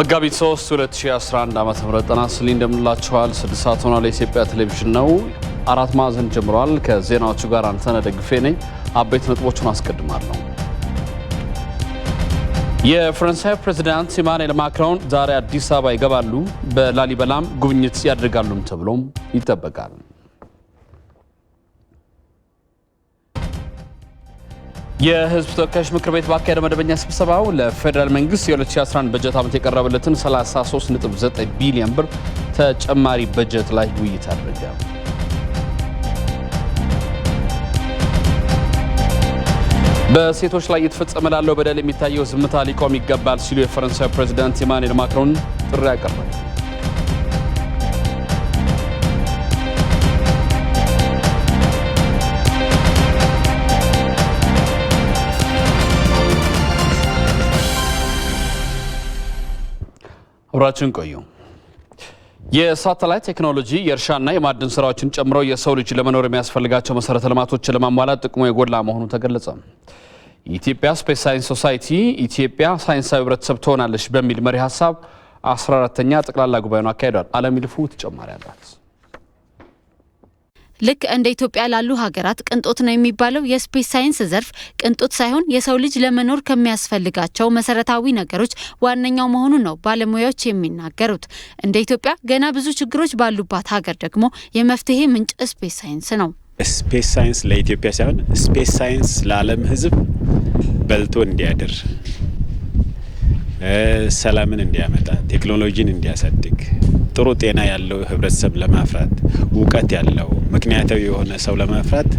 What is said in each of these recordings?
መጋቢት 3 2011 ዓ.ም ጤና ይስጥልኝ እንደምንላችኋል። 6 ሰዓት ሆኗል። የኢትዮጵያ ቴሌቪዥን ነው። አራት ማዕዘን ጀምሯል። ከዜናዎቹ ጋር አንተነህ ደግፌ ነኝ። አበይት ነጥቦቹን አስቀድማለሁ። የፈረንሳይ ፕሬዝዳንት ኢማኑኤል ማክሮን ዛሬ አዲስ አበባ ይገባሉ። በላሊበላም ጉብኝት ያደርጋሉም ተብሎም ይጠበቃል። የህዝብ ተወካዮች ምክር ቤት ባካሄደው መደበኛ ስብሰባው ለፌደራል መንግስት የ2011 በጀት ዓመት የቀረበለትን 33.9 ቢሊዮን ብር ተጨማሪ በጀት ላይ ውይይት አደረገ። በሴቶች ላይ እየተፈጸመ ላለው በደል የሚታየው ዝምታ ሊቆም ይገባል ሲሉ የፈረንሳይ ፕሬዝዳንት ኢማኑኤል ማክሮን ጥሪ አቀረቡ። አብራችን ቆዩ። የሳተላይት ቴክኖሎጂ የእርሻና የማዕድን ስራዎችን ጨምሮ የሰው ልጅ ለመኖር የሚያስፈልጋቸው መሰረተ ልማቶችን ለማሟላት ጥቅሙ የጎላ መሆኑ ተገለጸ። የኢትዮጵያ ስፔስ ሳይንስ ሶሳይቲ ኢትዮጵያ ሳይንሳዊ ህብረተሰብ ትሆናለች በሚል መሪ ሀሳብ 14ኛ ጠቅላላ ጉባኤውን አካሂዷል። አለም ይልፉ ተጨማሪ አላት። ልክ እንደ ኢትዮጵያ ላሉ ሀገራት ቅንጦት ነው የሚባለው የስፔስ ሳይንስ ዘርፍ ቅንጦት ሳይሆን የሰው ልጅ ለመኖር ከሚያስፈልጋቸው መሰረታዊ ነገሮች ዋነኛው መሆኑ ነው ባለሙያዎች የሚናገሩት። እንደ ኢትዮጵያ ገና ብዙ ችግሮች ባሉባት ሀገር ደግሞ የመፍትሄ ምንጭ ስፔስ ሳይንስ ነው። ስፔስ ሳይንስ ለኢትዮጵያ ሳይሆን ስፔስ ሳይንስ ለዓለም ህዝብ በልቶ እንዲያድር፣ ሰላምን እንዲያመጣ፣ ቴክኖሎጂን እንዲያሳድግ፣ ጥሩ ጤና ያለው ህብረተሰብ ለማፍራት፣ እውቀት ያለው ምክንያታዊ የሆነ ሰው ለማፍራት፣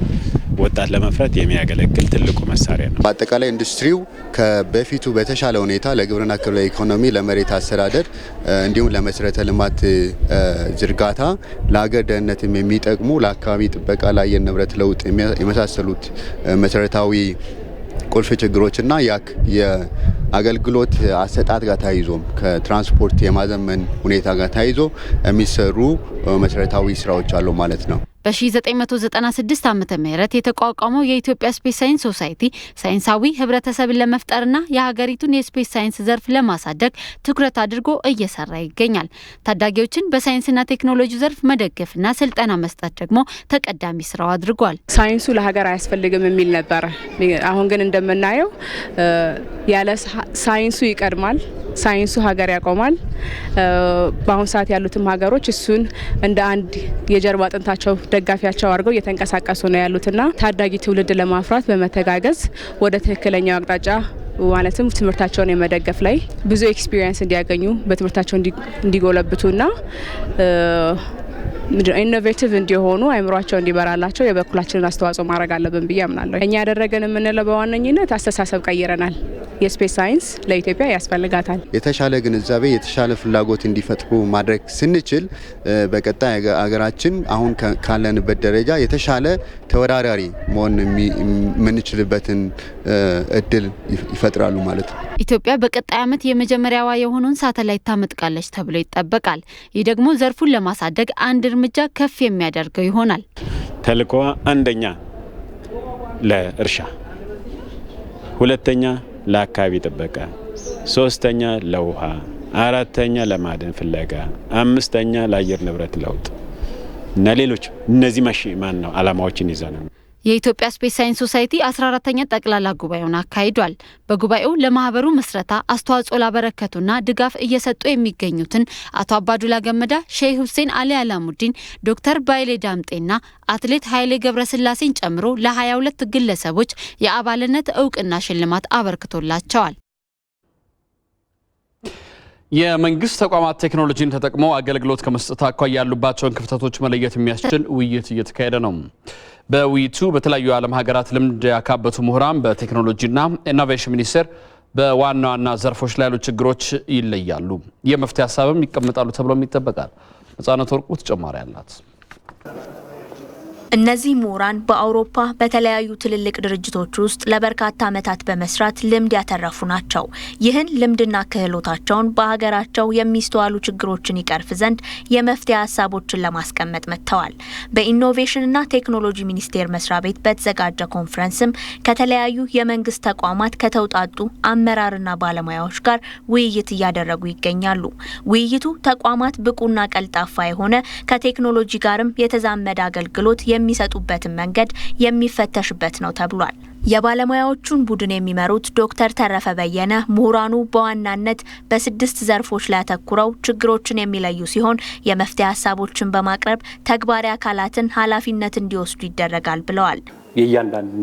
ወጣት ለማፍራት የሚያገለግል ትልቁ መሳሪያ ነው። በአጠቃላይ ኢንዱስትሪው ከበፊቱ በተሻለ ሁኔታ ለግብርና ክፍለ ኢኮኖሚ፣ ለመሬት አስተዳደር እንዲሁም ለመሰረተ ልማት ዝርጋታ፣ ለሀገር ደህንነትም የሚጠቅሙ ለአካባቢ ጥበቃ፣ ለአየር ንብረት ለውጥ የመሳሰሉት መሰረታዊ ቁልፍ ችግሮችና የአገልግሎት አሰጣጥ ጋር ተያይዞም ከትራንስፖርት የማዘመን ሁኔታ ጋር ተያይዞ የሚሰሩ መሰረታዊ ስራዎች አሉ ማለት ነው። በ1996 ዓመተ ምህረት የተቋቋመው የኢትዮጵያ ስፔስ ሳይንስ ሶሳይቲ ሳይንሳዊ ህብረተሰብን ለመፍጠርና የሀገሪቱን የስፔስ ሳይንስ ዘርፍ ለማሳደግ ትኩረት አድርጎ እየሰራ ይገኛል። ታዳጊዎችን በሳይንስና ቴክኖሎጂ ዘርፍ መደገፍና ስልጠና መስጠት ደግሞ ተቀዳሚ ስራው አድርጓል። ሳይንሱ ለሀገር አያስፈልግም የሚል ነበር። አሁን ግን እንደምናየው ያለ ሳይንሱ ይቀድማል፣ ሳይንሱ ሀገር ያቆማል። በአሁን ሰዓት ያሉትም ሀገሮች እሱን እንደ አንድ የጀርባ አጥንታቸው ደጋፊያቸው አድርገው እየተንቀሳቀሱ ነው ያሉትና ታዳጊ ትውልድ ለማፍራት በመተጋገዝ ወደ ትክክለኛው አቅጣጫ ማለትም ትምህርታቸውን የመደገፍ ላይ ብዙ ኤክስፒሪየንስ እንዲያገኙ በትምህርታቸው እንዲጎለብቱና ኢኖቬቲቭ እንዲሆኑ አይምሯቸው እንዲበራላቸው የበኩላችንን አስተዋጽኦ ማድረግ አለብን ብዬ አምናለሁ። እኛ ያደረገን የምንለው በዋነኝነት አስተሳሰብ ቀይረናል። የስፔስ ሳይንስ ለኢትዮጵያ ያስፈልጋታል። የተሻለ ግንዛቤ፣ የተሻለ ፍላጎት እንዲፈጥሩ ማድረግ ስንችል በቀጣይ ሀገራችን አሁን ካለንበት ደረጃ የተሻለ ተወዳዳሪ መሆን የምንችልበትን እድል ይፈጥራሉ ማለት ነው። ኢትዮጵያ በቀጣይ ዓመት የመጀመሪያዋ የሆነውን ሳተላይት ታመጥቃለች ተብሎ ይጠበቃል። ይህ ደግሞ ዘርፉን ለማሳደግ አንድ እርምጃ ከፍ የሚያደርገው ይሆናል። ተልዕኮዋ አንደኛ ለእርሻ፣ ሁለተኛ ለአካባቢ ጥበቃ፣ ሶስተኛ ለውሃ፣ አራተኛ ለማዕድን ፍለጋ፣ አምስተኛ ለአየር ንብረት ለውጥ እና ሌሎች እነዚህ ዓላማዎችን ይዘን ነው። የኢትዮጵያ ስፔስ ሳይንስ ሶሳይቲ 14ኛ ጠቅላላ ጉባኤውን አካሂዷል። በጉባኤው ለማህበሩ መስረታ አስተዋጽኦ ላበረከቱና ድጋፍ እየሰጡ የሚገኙትን አቶ አባዱላ ገመዳ፣ ሼህ ሁሴን አሊ አላሙዲን፣ ዶክተር ባይሌ ዳምጤና አትሌት ኃይሌ ገብረስላሴን ጨምሮ ለ22 ግለሰቦች የአባልነት እውቅና ሽልማት አበርክቶላቸዋል። የመንግስት ተቋማት ቴክኖሎጂን ተጠቅመው አገልግሎት ከመስጠት አኳያ ያሉባቸውን ክፍተቶች መለየት የሚያስችል ውይይት እየተካሄደ ነው። በውይይቱ በተለያዩ የዓለም ሀገራት ልምድ ያካበቱ ምሁራን በቴክኖሎጂና ኢኖቬሽን ሚኒስቴር በዋና ዋና ዘርፎች ላይ ያሉ ችግሮች ይለያሉ፣ የመፍትሄ ሀሳብም ይቀመጣሉ ተብሎም ይጠበቃል። ነጻነት ወርቁ ተጨማሪ አላት። እነዚህ ምሁራን በአውሮፓ በተለያዩ ትልልቅ ድርጅቶች ውስጥ ለበርካታ ዓመታት በመስራት ልምድ ያተረፉ ናቸው። ይህን ልምድና ክህሎታቸውን በሀገራቸው የሚስተዋሉ ችግሮችን ይቀርፍ ዘንድ የመፍትሄ ሀሳቦችን ለማስቀመጥ መጥተዋል። በኢኖቬሽንና ቴክኖሎጂ ሚኒስቴር መስሪያ ቤት በተዘጋጀ ኮንፈረንስም ከተለያዩ የመንግስት ተቋማት ከተውጣጡ አመራርና ባለሙያዎች ጋር ውይይት እያደረጉ ይገኛሉ። ውይይቱ ተቋማት ብቁና ቀልጣፋ የሆነ ከቴክኖሎጂ ጋርም የተዛመደ አገልግሎት የሚሰጡበትን መንገድ የሚፈተሽበት ነው ተብሏል። የባለሙያዎቹን ቡድን የሚመሩት ዶክተር ተረፈ በየነ ምሁራኑ በዋናነት በ6 ዘርፎች ላይ አተኩረው ችግሮችን የሚለዩ ሲሆን የመፍትሄ ሀሳቦችን በማቅረብ ተግባራዊ አካላትን ኃላፊነት እንዲወስዱ ይደረጋል ብለዋል። የእያንዳንዱ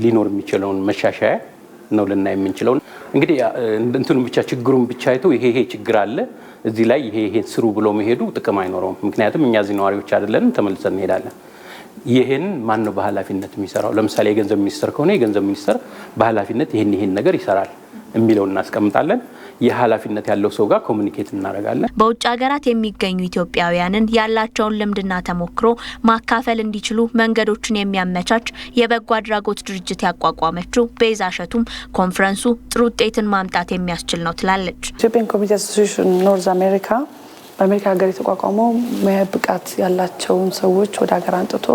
ሊኖር የሚችለውን መሻሻያ ነው ልናይ የምንችለው። እንግዲህ እንትኑ ብቻ ችግሩን ብቻ አይቶ ይሄ ችግር አለ እዚህ ላይ ይሄ ስሩ ብሎ መሄዱ ጥቅም አይኖረውም። ምክንያቱም እኛ እዚህ ነዋሪዎች አይደለንም፣ ተመልሰን እንሄዳለን። ይሄን ማን ነው በኃላፊነት የሚሰራው? ለምሳሌ የገንዘብ ሚኒስትር ከሆነ የገንዘብ ሚኒስትር በኃላፊነት ይሄን ነገር ይሰራል የሚለውን እናስቀምጣለን። የኃላፊነት ያለው ሰው ጋር ኮሙኒኬት እናደርጋለን። በውጭ ሀገራት የሚገኙ ኢትዮጵያውያንን ያላቸውን ልምድና ተሞክሮ ማካፈል እንዲችሉ መንገዶችን የሚያመቻች የበጎ አድራጎት ድርጅት ያቋቋመችው ቤዛ ሸቱም ኮንፈረንሱ ጥሩ ውጤትን ማምጣት የሚያስችል ነው ትላለች። ኢትዮጵያን ኮሚኒቲ አሶሲዬሽን ኖርዝ አሜሪካ በአሜሪካ ሀገር የተቋቋመው ሙያ ብቃት ያላቸውን ሰዎች ወደ ሀገር አንጥቶ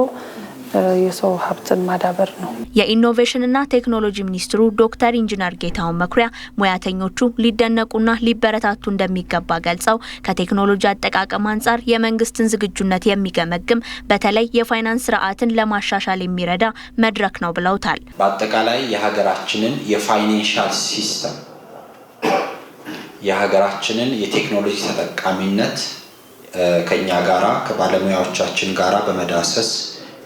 የሰው ሀብትን ማዳበር ነው። የኢኖቬሽንና ቴክኖሎጂ ሚኒስትሩ ዶክተር ኢንጂነር ጌታሁን መኩሪያ ሙያተኞቹ ሊደነቁና ሊበረታቱ እንደሚገባ ገልጸው ከቴክኖሎጂ አጠቃቀም አንጻር የመንግስትን ዝግጁነት የሚገመግም በተለይ የፋይናንስ ስርዓትን ለማሻሻል የሚረዳ መድረክ ነው ብለውታል። በአጠቃላይ የሀገራችንን የፋይናንሻል ሲስተም የሀገራችንን የቴክኖሎጂ ተጠቃሚነት ከኛ ጋራ ከባለሙያዎቻችን ጋራ በመዳሰስ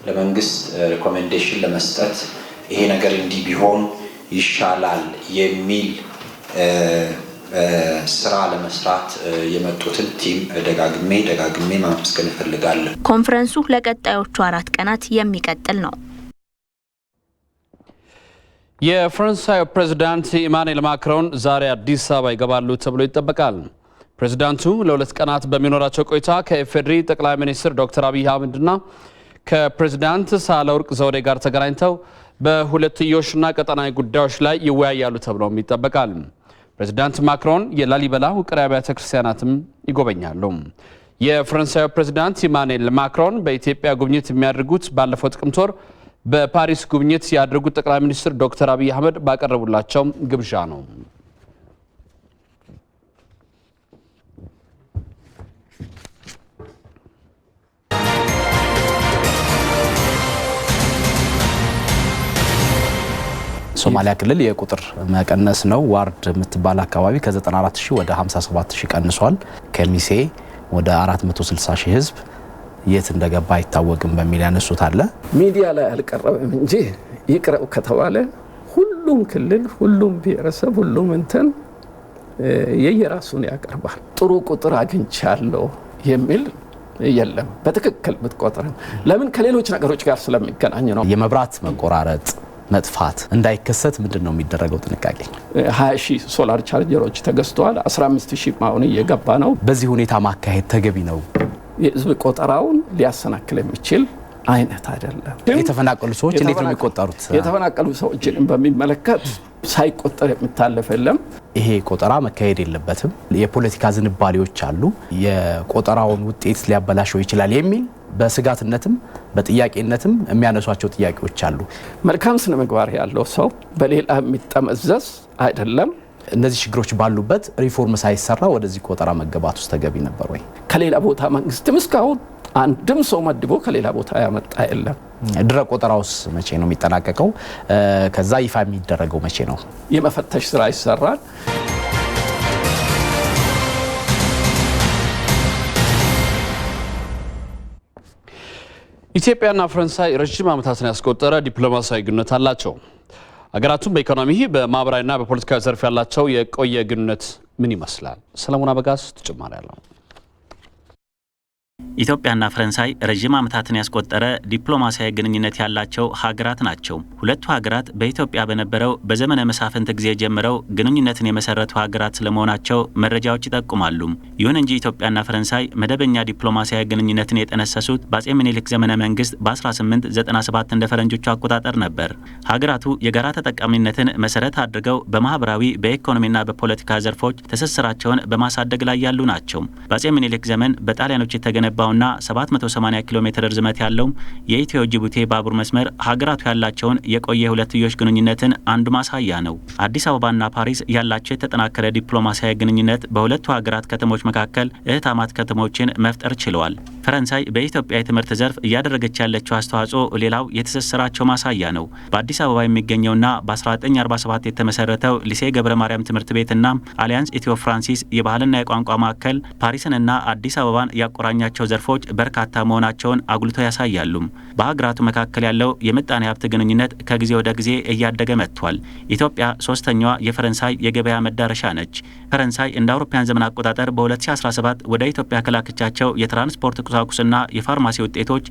ለመንግስት ሪኮሜንዴሽን ለመስጠት ይሄ ነገር እንዲህ ቢሆን ይሻላል የሚል ስራ ለመስራት የመጡትን ቲም ደጋግሜ ማመስገን እፈልጋለሁ። ኮንፈረንሱ ለቀጣዮቹ 4 ቀናት የሚቀጥል ነው። የፈረንሳይ ፕሬዝዳንት ኢማኑኤል ማክሮን ዛሬ አዲስ አበባ ይገባሉ ተብሎ ይጠበቃል። ፕሬዝዳንቱ ለ2 ቀናት በሚኖራቸው ቆይታ ከኢፌዴሪ ጠቅላይ ሚኒስትር ዶክተር አብይ አህመድና ከፕሬዝዳንት ሳህለወርቅ ዘውዴ ጋር ተገናኝተው በሁለትዮሽና ቀጠናዊ ጉዳዮች ላይ ይወያያሉ ተብሎም ይጠበቃል። ፕሬዝዳንት ማክሮን የላሊበላ ውቅር አብያተ ክርስቲያናትም ይጎበኛሉ። የፈረንሳዩ ፕሬዝዳንት ኢማኑኤል ማክሮን በኢትዮጵያ ጉብኝት የሚያደርጉት ባለፈው ጥቅምት ወር በፓሪስ ጉብኝት ያደረጉት ጠቅላይ ሚኒስትር ዶክተር አብይ አህመድ ባቀረቡላቸው ግብዣ ነው። ሶማሊያ ክልል የቁጥር መቀነስ ነው። ዋርድ የምትባል አካባቢ ከ94000 ወደ 57000 ቀንሷል። ከሚሴ ወደ 460,000 ህዝብ የት እንደገባ አይታወቅም በሚል ያነሱት አለ። ሚዲያ ላይ አልቀረበም እንጂ ይቅረው ከተባለ ሁሉም ክልል፣ ሁሉም ብሔረሰብ፣ ሁሉም እንትን የየራሱን ያቀርባል። ጥሩ ቁጥር አግኝቻለሁ የሚል የለም። በትክክል ብትቆጥር ለምን ከሌሎች ነገሮች ጋር ስለሚገናኝ ነው። የመብራት መቆራረጥ መጥፋት እንዳይከሰት ምንድነው የሚደረገው ጥንቃቄ? 20,000 ሶላር ቻርጀሮች ተገዝተዋል። 15,000 ማውን እየገባ ነው። በዚህ ሁኔታ ማካሄድ ተገቢ ነው? የህዝብ ቆጠራውን ሊያሰናክል የሚችል አይነት አይደለም። የተፈናቀሉ ሰዎች እንዴት ነው የሚቆጠሩት? የተፈናቀሉ ሰዎችን በሚመለከት ሳይቆጠር የሚታለፍ የለም። ይሄ ቆጠራ መካሄድ የለበትም፣ የፖለቲካ ዝንባሌዎች አሉ፣ የቆጠራውን ውጤት ሊያበላሸው ይችላል የሚል በስጋትነትም በጥያቄነትም የሚያነሷቸው ጥያቄዎች አሉ። መልካም ስነ ምግባር ያለው ሰው በሌላ የሚጠመዘዝ አይደለም። እነዚህ ችግሮች ባሉበት ሪፎርም ሳይሰራ ወደዚህ ቆጠራ መገባት ውስጥ ተገቢ ነበር ወይ? ከሌላ ቦታ መንግስትም እስካሁን አንድም ሰው መድቦ ከሌላ ቦታ ያመጣ የለም። ድረ ቆጠራውስ መቼ ነው የሚጠናቀቀው? ከዛ ይፋ የሚደረገው መቼ ነው? የመፈተሽ ስራ ይሰራል። ኢትዮጵያና ፈረንሳይ ረጅም ዓመታትን ያስቆጠረ ዲፕሎማሲያዊ ግንኙነት አላቸው። ሀገራቱም በኢኮኖሚ በማህበራዊና በፖለቲካዊ ዘርፍ ያላቸው የቆየ ግንኙነት ምን ይመስላል? ሰለሞን አበጋዝ ተጨማሪ አለው። ኢትዮጵያና ፈረንሳይ ረጅም ዓመታትን ያስቆጠረ ዲፕሎማሲያዊ ግንኙነት ያላቸው ሀገራት ናቸው። ሁለቱ ሀገራት በኢትዮጵያ በነበረው በዘመነ መሳፍንት ጊዜ ጀምረው ግንኙነትን የመሰረቱ ሀገራት ስለመሆናቸው መረጃዎች ይጠቁማሉ። ይሁን እንጂ ኢትዮጵያና ፈረንሳይ መደበኛ ዲፕሎማሲያዊ ግንኙነትን የጠነሰሱት በአጼ ምኒልክ ዘመነ መንግስት በ1897 እንደ ፈረንጆቹ አቆጣጠር ነበር። ሀገራቱ የጋራ ተጠቃሚነትን መሰረት አድርገው በማህበራዊ በኢኮኖሚና በፖለቲካ ዘርፎች ትስስራቸውን በማሳደግ ላይ ያሉ ናቸው። በአጼ ምኒልክ ዘመን በጣሊያኖች የተገነባውና 780 ኪሎ ሜትር ርዝመት ያለው የኢትዮ ጅቡቲ ባቡር መስመር ሀገራቱ ያላቸውን የቆየ ሁለትዮሽ ግንኙነትን አንዱ ማሳያ ነው። አዲስ አበባና ፓሪስ ያላቸው የተጠናከረ ዲፕሎማሲያዊ ግንኙነት በሁለቱ ሀገራት ከተሞች መካከል እህታማት ከተሞችን መፍጠር ችለዋል። ፈረንሳይ በኢትዮጵያ የትምህርት ዘርፍ እያደረገች ያለችው አስተዋጽኦ ሌላው የተሰሰራቸው ማሳያ ነው። በአዲስ አበባ የሚገኘውና በ1947 የተመሰረተው ሊሴ ገብረ ማርያም ትምህርት ቤትና አሊያንስ ኢትዮ ፍራንሲስ የባህልና የቋንቋ ማዕከል ፓሪስንና አዲስ አበባን ያቆራኛቸው ዘርፎች በርካታ መሆናቸውን አጉልቶ ያሳያሉ። በሀገራቱ መካከል ያለው የምጣኔ ሀብት ግንኙነት ከጊዜ ወደ ጊዜ እያደገ መጥቷል። ኢትዮጵያ ሶስተኛዋ የፈረንሳይ የገበያ መዳረሻ ነች። ፈረንሳይ እንደ አውሮፓውያን ዘመን አቆጣጠር በ2017 ወደ ኢትዮጵያ ከላከቻቸው የትራንስፖርት ቁሳቁስና የፋርማሲ ውጤቶች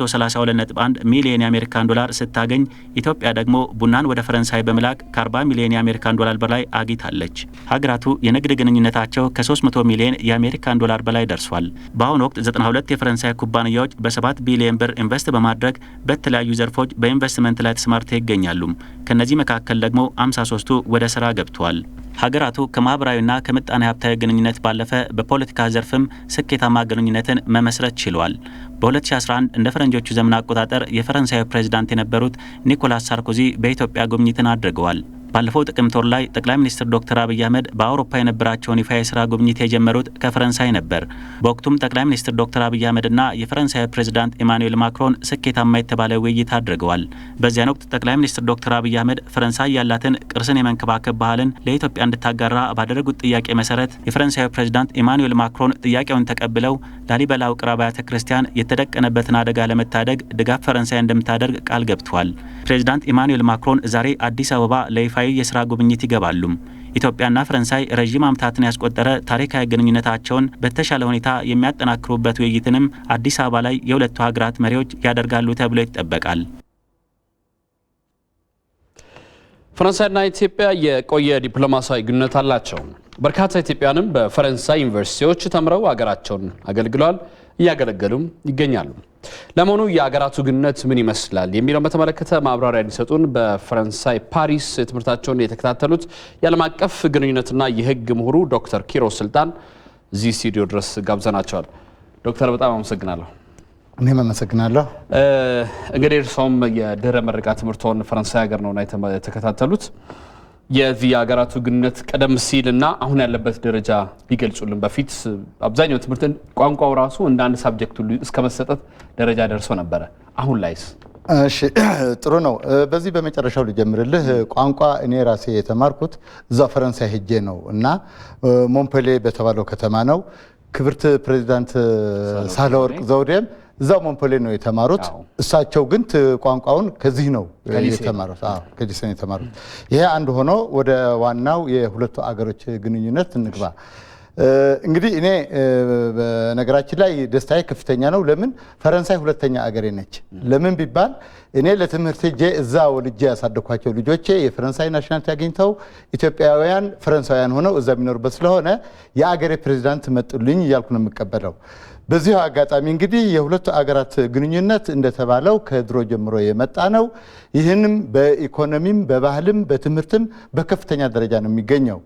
832.1 ሚሊዮን የአሜሪካን ዶላር ስታገኝ ኢትዮጵያ ደግሞ ቡናን ወደ ፈረንሳይ በመላክ ከ40 ሚሊዮን የአሜሪካን ዶላር በላይ አግኝታለች። ሀገራቱ የንግድ ግንኙነታቸው ከ300 ሚሊዮን የአሜሪካን ዶላር በላይ ደርሷል። በአሁኑ ወቅት 92 የፈረንሳይ ኩባንያዎች በ7 ቢሊዮን ብር ኢንቨስት በማድረግ በተለያዩ ዘርፎች በኢንቨስትመንት ላይ ተሰማርተው ይገኛሉ። ከነዚህ መካከል ደግሞ 53ቱ ወደ ስራ ገብተዋል። ሀገራቱ ከማህበራዊና ከምጣኔ ሀብታዊ ግንኙነት ባለፈ በፖለቲካ ዘርፍም ስኬታማ ግንኙነትን መመስረት ችለዋል። በ2011 እንደ ፈረንጆቹ ዘመን አቆጣጠር የፈረንሳዩ ፕሬዝዳንት የነበሩት ኒኮላስ ሳርኮዚ በኢትዮጵያ ጉብኝትን አድርገዋል። ባለፈው ጥቅምት ወር ላይ ጠቅላይ ሚኒስትር ዶክተር አብይ አህመድ በአውሮፓ የነበራቸውን ይፋ የስራ ጉብኝት የጀመሩት ከፈረንሳይ ነበር። በወቅቱም ጠቅላይ ሚኒስትር ዶክተር አብይ አህመድና የፈረንሳይ ፕሬዝዳንት ኢማኑኤል ማክሮን ስኬታማ የተባለ ውይይት አድርገዋል። በዚያን ወቅት ጠቅላይ ሚኒስትር ዶክተር አብይ አህመድ ፈረንሳይ ያላትን ቅርስን የመንከባከብ ባህልን ለኢትዮጵያ እንድታጋራ ባደረጉት ጥያቄ መሰረት የፈረንሳዩ ፕሬዝዳንት ኢማኑኤል ማክሮን ጥያቄውን ተቀብለው ላሊበላ ውቅር አብያተ ክርስቲያን የተደቀነበትን አደጋ ለመታደግ ድጋፍ ፈረንሳይ እንደምታደርግ ቃል ገብተዋል። ፕሬዝዳንት ኢማኑኤል ማክሮን ዛሬ አዲስ አበባ ለይፋዊ የስራ ጉብኝት ይገባሉ። ኢትዮጵያና ፈረንሳይ ረጅም ዓመታትን ያስቆጠረ ታሪካዊ ግንኙነታቸውን በተሻለ ሁኔታ የሚያጠናክሩበት ውይይትንም አዲስ አበባ ላይ የሁለቱ ሀገራት መሪዎች ያደርጋሉ ተብሎ ይጠበቃል። ፈረንሳይና ኢትዮጵያ የቆየ ዲፕሎማሲያዊ ግንኙነት አላቸው። በርካታ ኢትዮጵያንም በፈረንሳይ ዩኒቨርሲቲዎች ተምረው ሀገራቸውን አገልግለዋል፣ እያገለገሉም ይገኛሉ። ለመሆኑ የሀገራቱ ግንኙነት ምን ይመስላል የሚለው በተመለከተ ማብራሪያ እንዲሰጡን በፈረንሳይ ፓሪስ ትምህርታቸውን የተከታተሉት የዓለም አቀፍ ግንኙነትና የሕግ ምሁሩ ዶክተር ኪሮስ ስልጣን እዚህ ስቱዲዮ ድረስ ጋብዘናቸዋል። ዶክተር በጣም አመሰግናለሁ። እኔም አመሰግናለሁ። እንግዲህ እርሶም የድህረ ምረቃ ትምህርቶን ፈረንሳይ ሀገር ነውና የተከታተሉት የዚህ የሀገራቱ ግንኙነት ቀደም ሲልና አሁን ያለበት ደረጃ ቢገልጹልን። በፊት አብዛኛው ትምህርትን ቋንቋው ራሱ እንደ አንድ ሳብጀክት ሁሉ እስከ መሰጠት ደረጃ ደርሶ ነበረ። አሁን ላይስ? እሺ ጥሩ ነው። በዚህ በመጨረሻው ልጀምርልህ። ቋንቋ እኔ ራሴ የተማርኩት እዛ ፈረንሳይ ሄጄ ነው እና ሞንፔሌ በተባለው ከተማ ነው። ክብርት ፕሬዚዳንት ሳህለወርቅ ዘውዴም እዛው ሞንፔሌ ነው የተማሩት። እሳቸው ግን ቋንቋውን ከዚህ ነው የተማሩት። ከዚህ ነው የተማሩት። ይሄ አንድ ሆኖ ወደ ዋናው የሁለቱ አገሮች ግንኙነት እንግባ። እንግዲህ እኔ በነገራችን ላይ ደስታዬ ከፍተኛ ነው። ለምን ፈረንሳይ ሁለተኛ አገሬ ነች። ለምን ቢባል እኔ ለትምህርት ሄጄ እዛ ወልጄ ያሳደኳቸው ልጆቼ የፈረንሳይ ናሽናሊቲ አግኝተው ኢትዮጵያውያን ፈረንሳውያን ሆነው እዛ የሚኖሩበት ስለሆነ የአገሬ ፕሬዚዳንት መጡልኝ እያልኩ ነው የምቀበለው። በዚሁ አጋጣሚ እንግዲህ የሁለቱ አገራት ግንኙነት እንደተባለው ከድሮ ጀምሮ የመጣ ነው። ይህንም በኢኮኖሚም በባህልም በትምህርትም በከፍተኛ ደረጃ ነው የሚገኘው።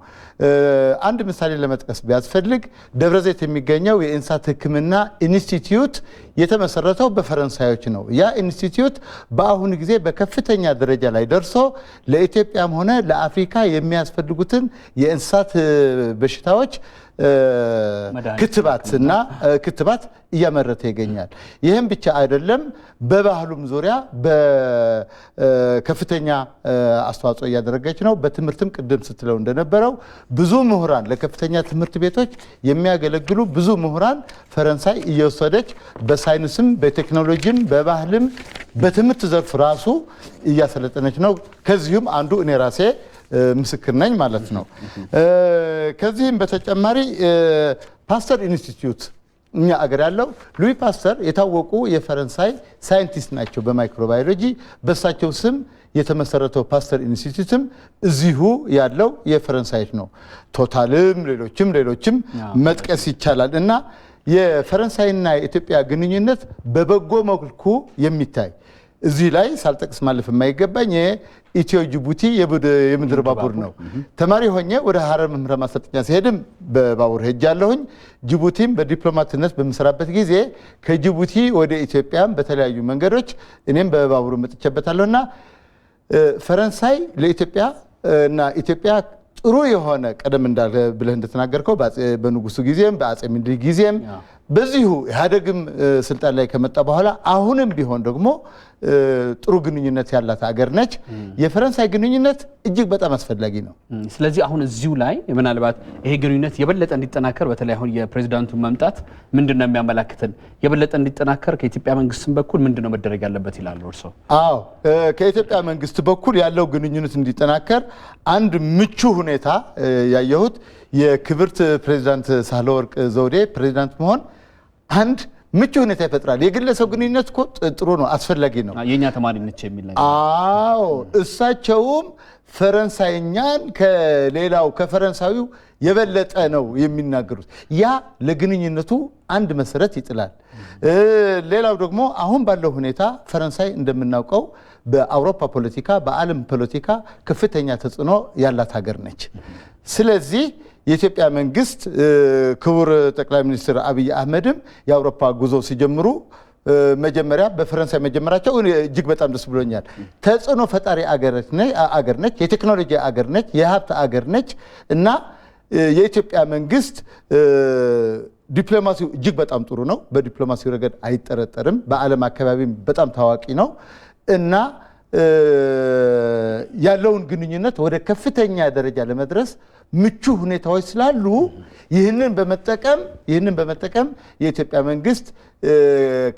አንድ ምሳሌ ለመጥቀስ ቢያስፈልግ ደብረዘይት የሚገኘው የእንስሳት ሕክምና ኢንስቲትዩት የተመሰረተው በፈረንሳዮች ነው። ያ ኢንስቲትዩት በአሁኑ ጊዜ በከፍተኛ ደረጃ ላይ ደርሶ ለኢትዮጵያም ሆነ ለአፍሪካ የሚያስፈልጉትን የእንስሳት በሽታዎች ክትባት እያመረተ ይገኛል። ይህም ብቻ አይደለም፣ በባህሉም ዙሪያ በከፍተኛ አስተዋጽኦ እያደረገች ነው። በትምህርትም ቅድም ስትለው እንደነበረው ብዙ ምሁራን ለከፍተኛ ትምህርት ቤቶች የሚያገለግሉ ብዙ ምሁራን ፈረንሳይ እየወሰደች በሳይንስም በቴክኖሎጂም በባህልም በትምህርት ዘርፍ ራሱ እያሰለጠነች ነው። ከዚሁም አንዱ እኔ ራሴ ምስክር ነኝ ማለት ነው። ከዚህም በተጨማሪ ፓስተር ኢንስቲትዩት እኛ አገር ያለው ሉዊ ፓስተር የታወቁ የፈረንሳይ ሳይንቲስት ናቸው በማይክሮባዮሎጂ በሳቸው ስም የተመሰረተው ፓስተር ኢንስቲትዩትም እዚሁ ያለው የፈረንሳይ ነው ቶታልም ሌሎችም መጥቀስ ይቻላል እና የፈረንሳይና የኢትዮጵያ ግንኙነት በበጎ መልኩ የሚታይ እዚህ ላይ ሳልጠቅስ ማለፍ የማይገባኝ ኢትዮ ጅቡቲ የምድር ባቡር ነው ተማሪ ሆኜ ወደ ሐረር መምህር ማሰልጠኛ ሲሄድም በባቡር ሄጃለሁኝ ጅቡቲም በዲፕሎማትነት በመሰራበት ጊዜ ከጅቡቲ ወደ ኢትዮጵያም በተለያዩ መንገዶች እኔም በባቡር መጥቼበታለሁና ፈረንሳይ ለኢትዮጵያ እና ኢትዮጵያ ጥሩ የሆነ ቀደም እንዳለ ብለህ እንደተናገርከው በንጉሱ ጊዜም በአጼ ምኒልክ ጊዜም በዚሁ ኢህአዴግም ስልጣን ላይ ከመጣ በኋላ አሁንም ቢሆን ደግሞ ጥሩ ግንኙነት ያላት ሀገር ነች የፈረንሳይ ግንኙነት እጅግ በጣም አስፈላጊ ነው ስለዚህ አሁን እዚሁ ላይ ምናልባት ይሄ ግንኙነት የበለጠ እንዲጠናከር በተለይ አሁን የፕሬዝዳንቱ መምጣት ምንድነው የሚያመላክተን የበለጠ እንዲጠናከር ከኢትዮጵያ መንግስትም በኩል ምንድነው መደረግ ያለበት ይላል እርሶ አዎ ከኢትዮጵያ መንግስት በኩል ያለው ግንኙነት እንዲጠናከር አንድ ምቹ ሁኔታ ያየሁት የክብርት ፕሬዝዳንት ሳህለወርቅ ዘውዴ ፕሬዝዳንት መሆን አንድ ምቹ ሁኔታ ይፈጥራል የግለሰብ ግንኙነት እኮ ጥሩ ነው አስፈላጊ ነው የኛ ተማሪ ነች የሚል ነገር አዎ እሳቸውም ፈረንሳይኛን ከሌላው ከፈረንሳዊው የበለጠ ነው የሚናገሩት ያ ለግንኙነቱ አንድ መሰረት ይጥላል ሌላው ደግሞ አሁን ባለው ሁኔታ ፈረንሳይ እንደምናውቀው በአውሮፓ ፖለቲካ በዓለም ፖለቲካ ከፍተኛ ተጽዕኖ ያላት ሀገር ነች ስለዚህ የኢትዮጵያ መንግስት ክቡር ጠቅላይ ሚኒስትር አብይ አህመድም የአውሮፓ ጉዞ ሲጀምሩ መጀመሪያ በፈረንሳይ መጀመራቸው እጅግ በጣም ደስ ብሎኛል ተጽዕኖ ፈጣሪ አገር ነች የቴክኖሎጂ አገር ነች የሀብት አገር ነች እና የኢትዮጵያ መንግስት ዲፕሎማሲው እጅግ በጣም ጥሩ ነው በዲፕሎማሲው ረገድ አይጠረጠርም በዓለም አካባቢ በጣም ታዋቂ ነው እና ያለውን ግንኙነት ወደ ከፍተኛ ደረጃ ለመድረስ ምቹ ሁኔታዎች ስላሉ ይህንን በመጠቀም የኢትዮጵያ መንግስት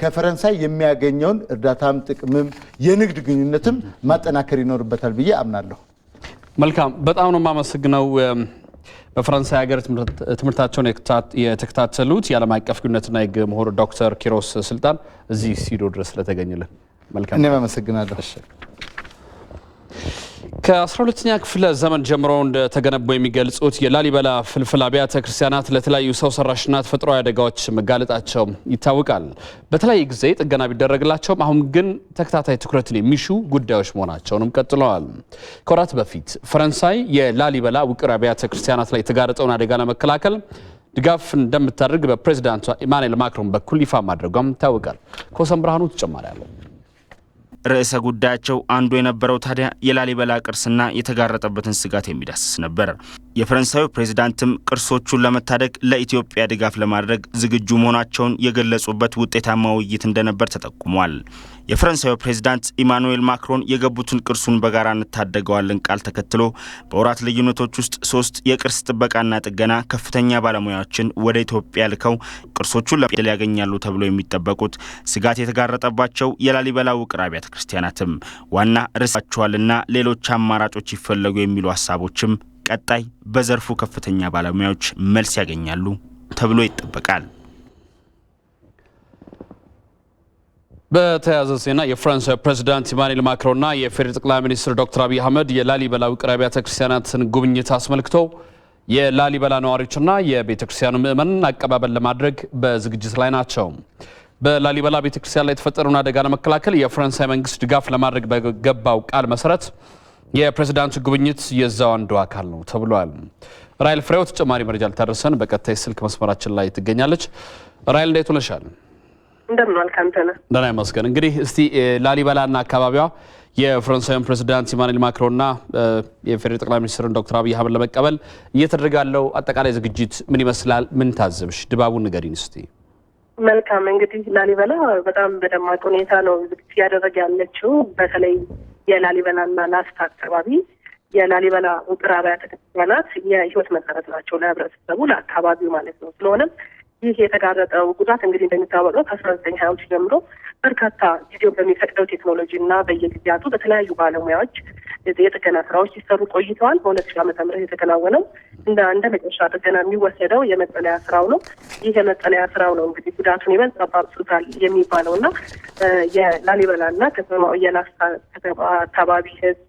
ከፈረንሳይ የሚያገኘውን እርዳታም ጥቅምም የንግድ ግንኙነትም ማጠናከር ይኖርበታል ብዬ አምናለሁ መልካም በጣም ነው የማመሰግነው በፈረንሳይ ሀገር ትምህርታቸውን የተከታተሉት የዓለም አቀፍ ግንኙነትና የህግ ምሁር ዶክተር ኪሮስ ስልጣን እዚህ ስቱዲዮ ድረስ ስለተገኙልን መልካም እኔም አመሰግናለሁ ከ12ኛ ክፍለ ዘመን ጀምሮ እንደተገነቡ የሚገልጹት የላሊበላ ፍልፍል አብያተ ክርስቲያናት ለተለያዩ ሰው ሰራሽና ተፈጥሯዊ አደጋዎች መጋለጣቸው ይታወቃል። በተለያየ ጊዜ ጥገና ቢደረግላቸውም አሁን ግን ተከታታይ ትኩረትን የሚሹ ጉዳዮች መሆናቸውንም ቀጥለዋል። ከወራት በፊት ፈረንሳይ የላሊበላ ውቅር አብያተ ክርስቲያናት ላይ የተጋረጠውን አደጋ ለመከላከል ድጋፍ እንደምታደርግ በፕሬዝዳንቷ ኢማኑኤል ማክሮን በኩል ይፋ ማድረጓም ይታወቃል። ኮሰም ብርሃኑ ተጨማሪ አለው። ርዕሰ ጉዳያቸው አንዱ የነበረው ታዲያ የላሊበላ ቅርስና የተጋረጠበትን ስጋት የሚዳስስ ነበር። የፈረንሳዩ ፕሬዝዳንትም ቅርሶቹን ለመታደግ ለኢትዮጵያ ድጋፍ ለማድረግ ዝግጁ መሆናቸውን የገለጹበት ውጤታማ ውይይት እንደነበር ተጠቁሟል። የፈረንሳዩ ፕሬዝዳንት ኢማኑኤል ማክሮን የገቡትን ቅርሱን በጋራ እንታደገዋለን ቃል ተከትሎ በወራት ልዩነቶች ውስጥ 3 የቅርስ ጥበቃና ጥገና ከፍተኛ ባለሙያዎችን ወደ ኢትዮጵያ ልከው ቅርሶቹን ለማደል ያገኛሉ ተብሎ የሚጠበቁት ስጋት የተጋረጠባቸው የላሊበላ ውቅር አብያተ ክርስቲያናትም ዋና ርዕሳቸዋልና ሌሎች አማራጮች ይፈለጉ የሚሉ ሀሳቦችም ቀጣይ በዘርፉ ከፍተኛ ባለሙያዎች መልስ ያገኛሉ ተብሎ ይጠበቃል። በተያያዘ ዜና የፍራንስ ፕሬዝዳንት ኢማኑኤል ማክሮንና የፌዴራል ጠቅላይ ሚኒስትር ዶክተር አብይ አህመድ የላሊበላ ውቅር አብያተ ክርስቲያናትን ጉብኝት አስመልክቶ የላሊበላ ነዋሪዎችና የቤተክርስቲያኑ ምዕመን አቀባበል ለማድረግ በዝግጅት ላይ ናቸው። በላሊበላ ቤተክርስቲያን ላይ የተፈጠረውን አደጋ ለመከላከል የፈረንሳይ መንግስት ድጋፍ ለማድረግ በገባው ቃል መሰረት የፕሬዝዳንቱ ጉብኝት የዛው አንዱ አካል ነው ተብሏል። ራይል ፍሬው ተጨማሪ መረጃ ልታደርሰን በቀጥታ ስልክ መስመራችን ላይ ትገኛለች። ራይል እንዴት ውለሻል? እንደምን ዋልክ አንተነ? ደህና ይመስገን። እንግዲህ እስቲ ላሊበላና አካባቢዋ የፈረንሳዩን ፕሬዝዳንት ኢማኑኤል ማክሮንና የፌዴራል ጠቅላይ ሚኒስትርን ዶክተር አብይ አህመድ ለመቀበል እየተደረገ ያለው አጠቃላይ ዝግጅት ምን ይመስላል? ምን ታዘብሽ? ድባቡን ንገሪን እስቲ። መልካም እንግዲህ ላሊበላ በጣም በደማቅ ሁኔታ ነው ዝግጅት እያደረገ ያለችው። በተለይ የላሊበላና ላስታ አካባቢ የላሊበላ ውቅር አብያተ ክርስቲያናት የህይወት መሰረት ናቸው ለህብረተሰቡ፣ ለአካባቢው ማለት ነው። ስለሆነም ይህ የተጋረጠው ጉዳት እንግዲህ እንደሚታወቀው ከ1920ዎች ጀምሮ በርካታ ጊዜው በሚፈቅደው ቴክኖሎጂ እና በየጊዜያቱ በተለያዩ ባለሙያዎች የጥገና ስራዎች ሲሰሩ ቆይተዋል። በ2000 ዓመተ ምህረት የተከናወነው እንደ መጨረሻ ጥገና የሚወሰደው የመጠለያ ስራው ነው። ይህ የመጠለያ ስራው ነው እንግዲህ ጉዳቱን ይበልጥ አባብሶታል የሚባለው እና የላሊበላና ከተማው የላስታ ከተማ አካባቢ ህዝብ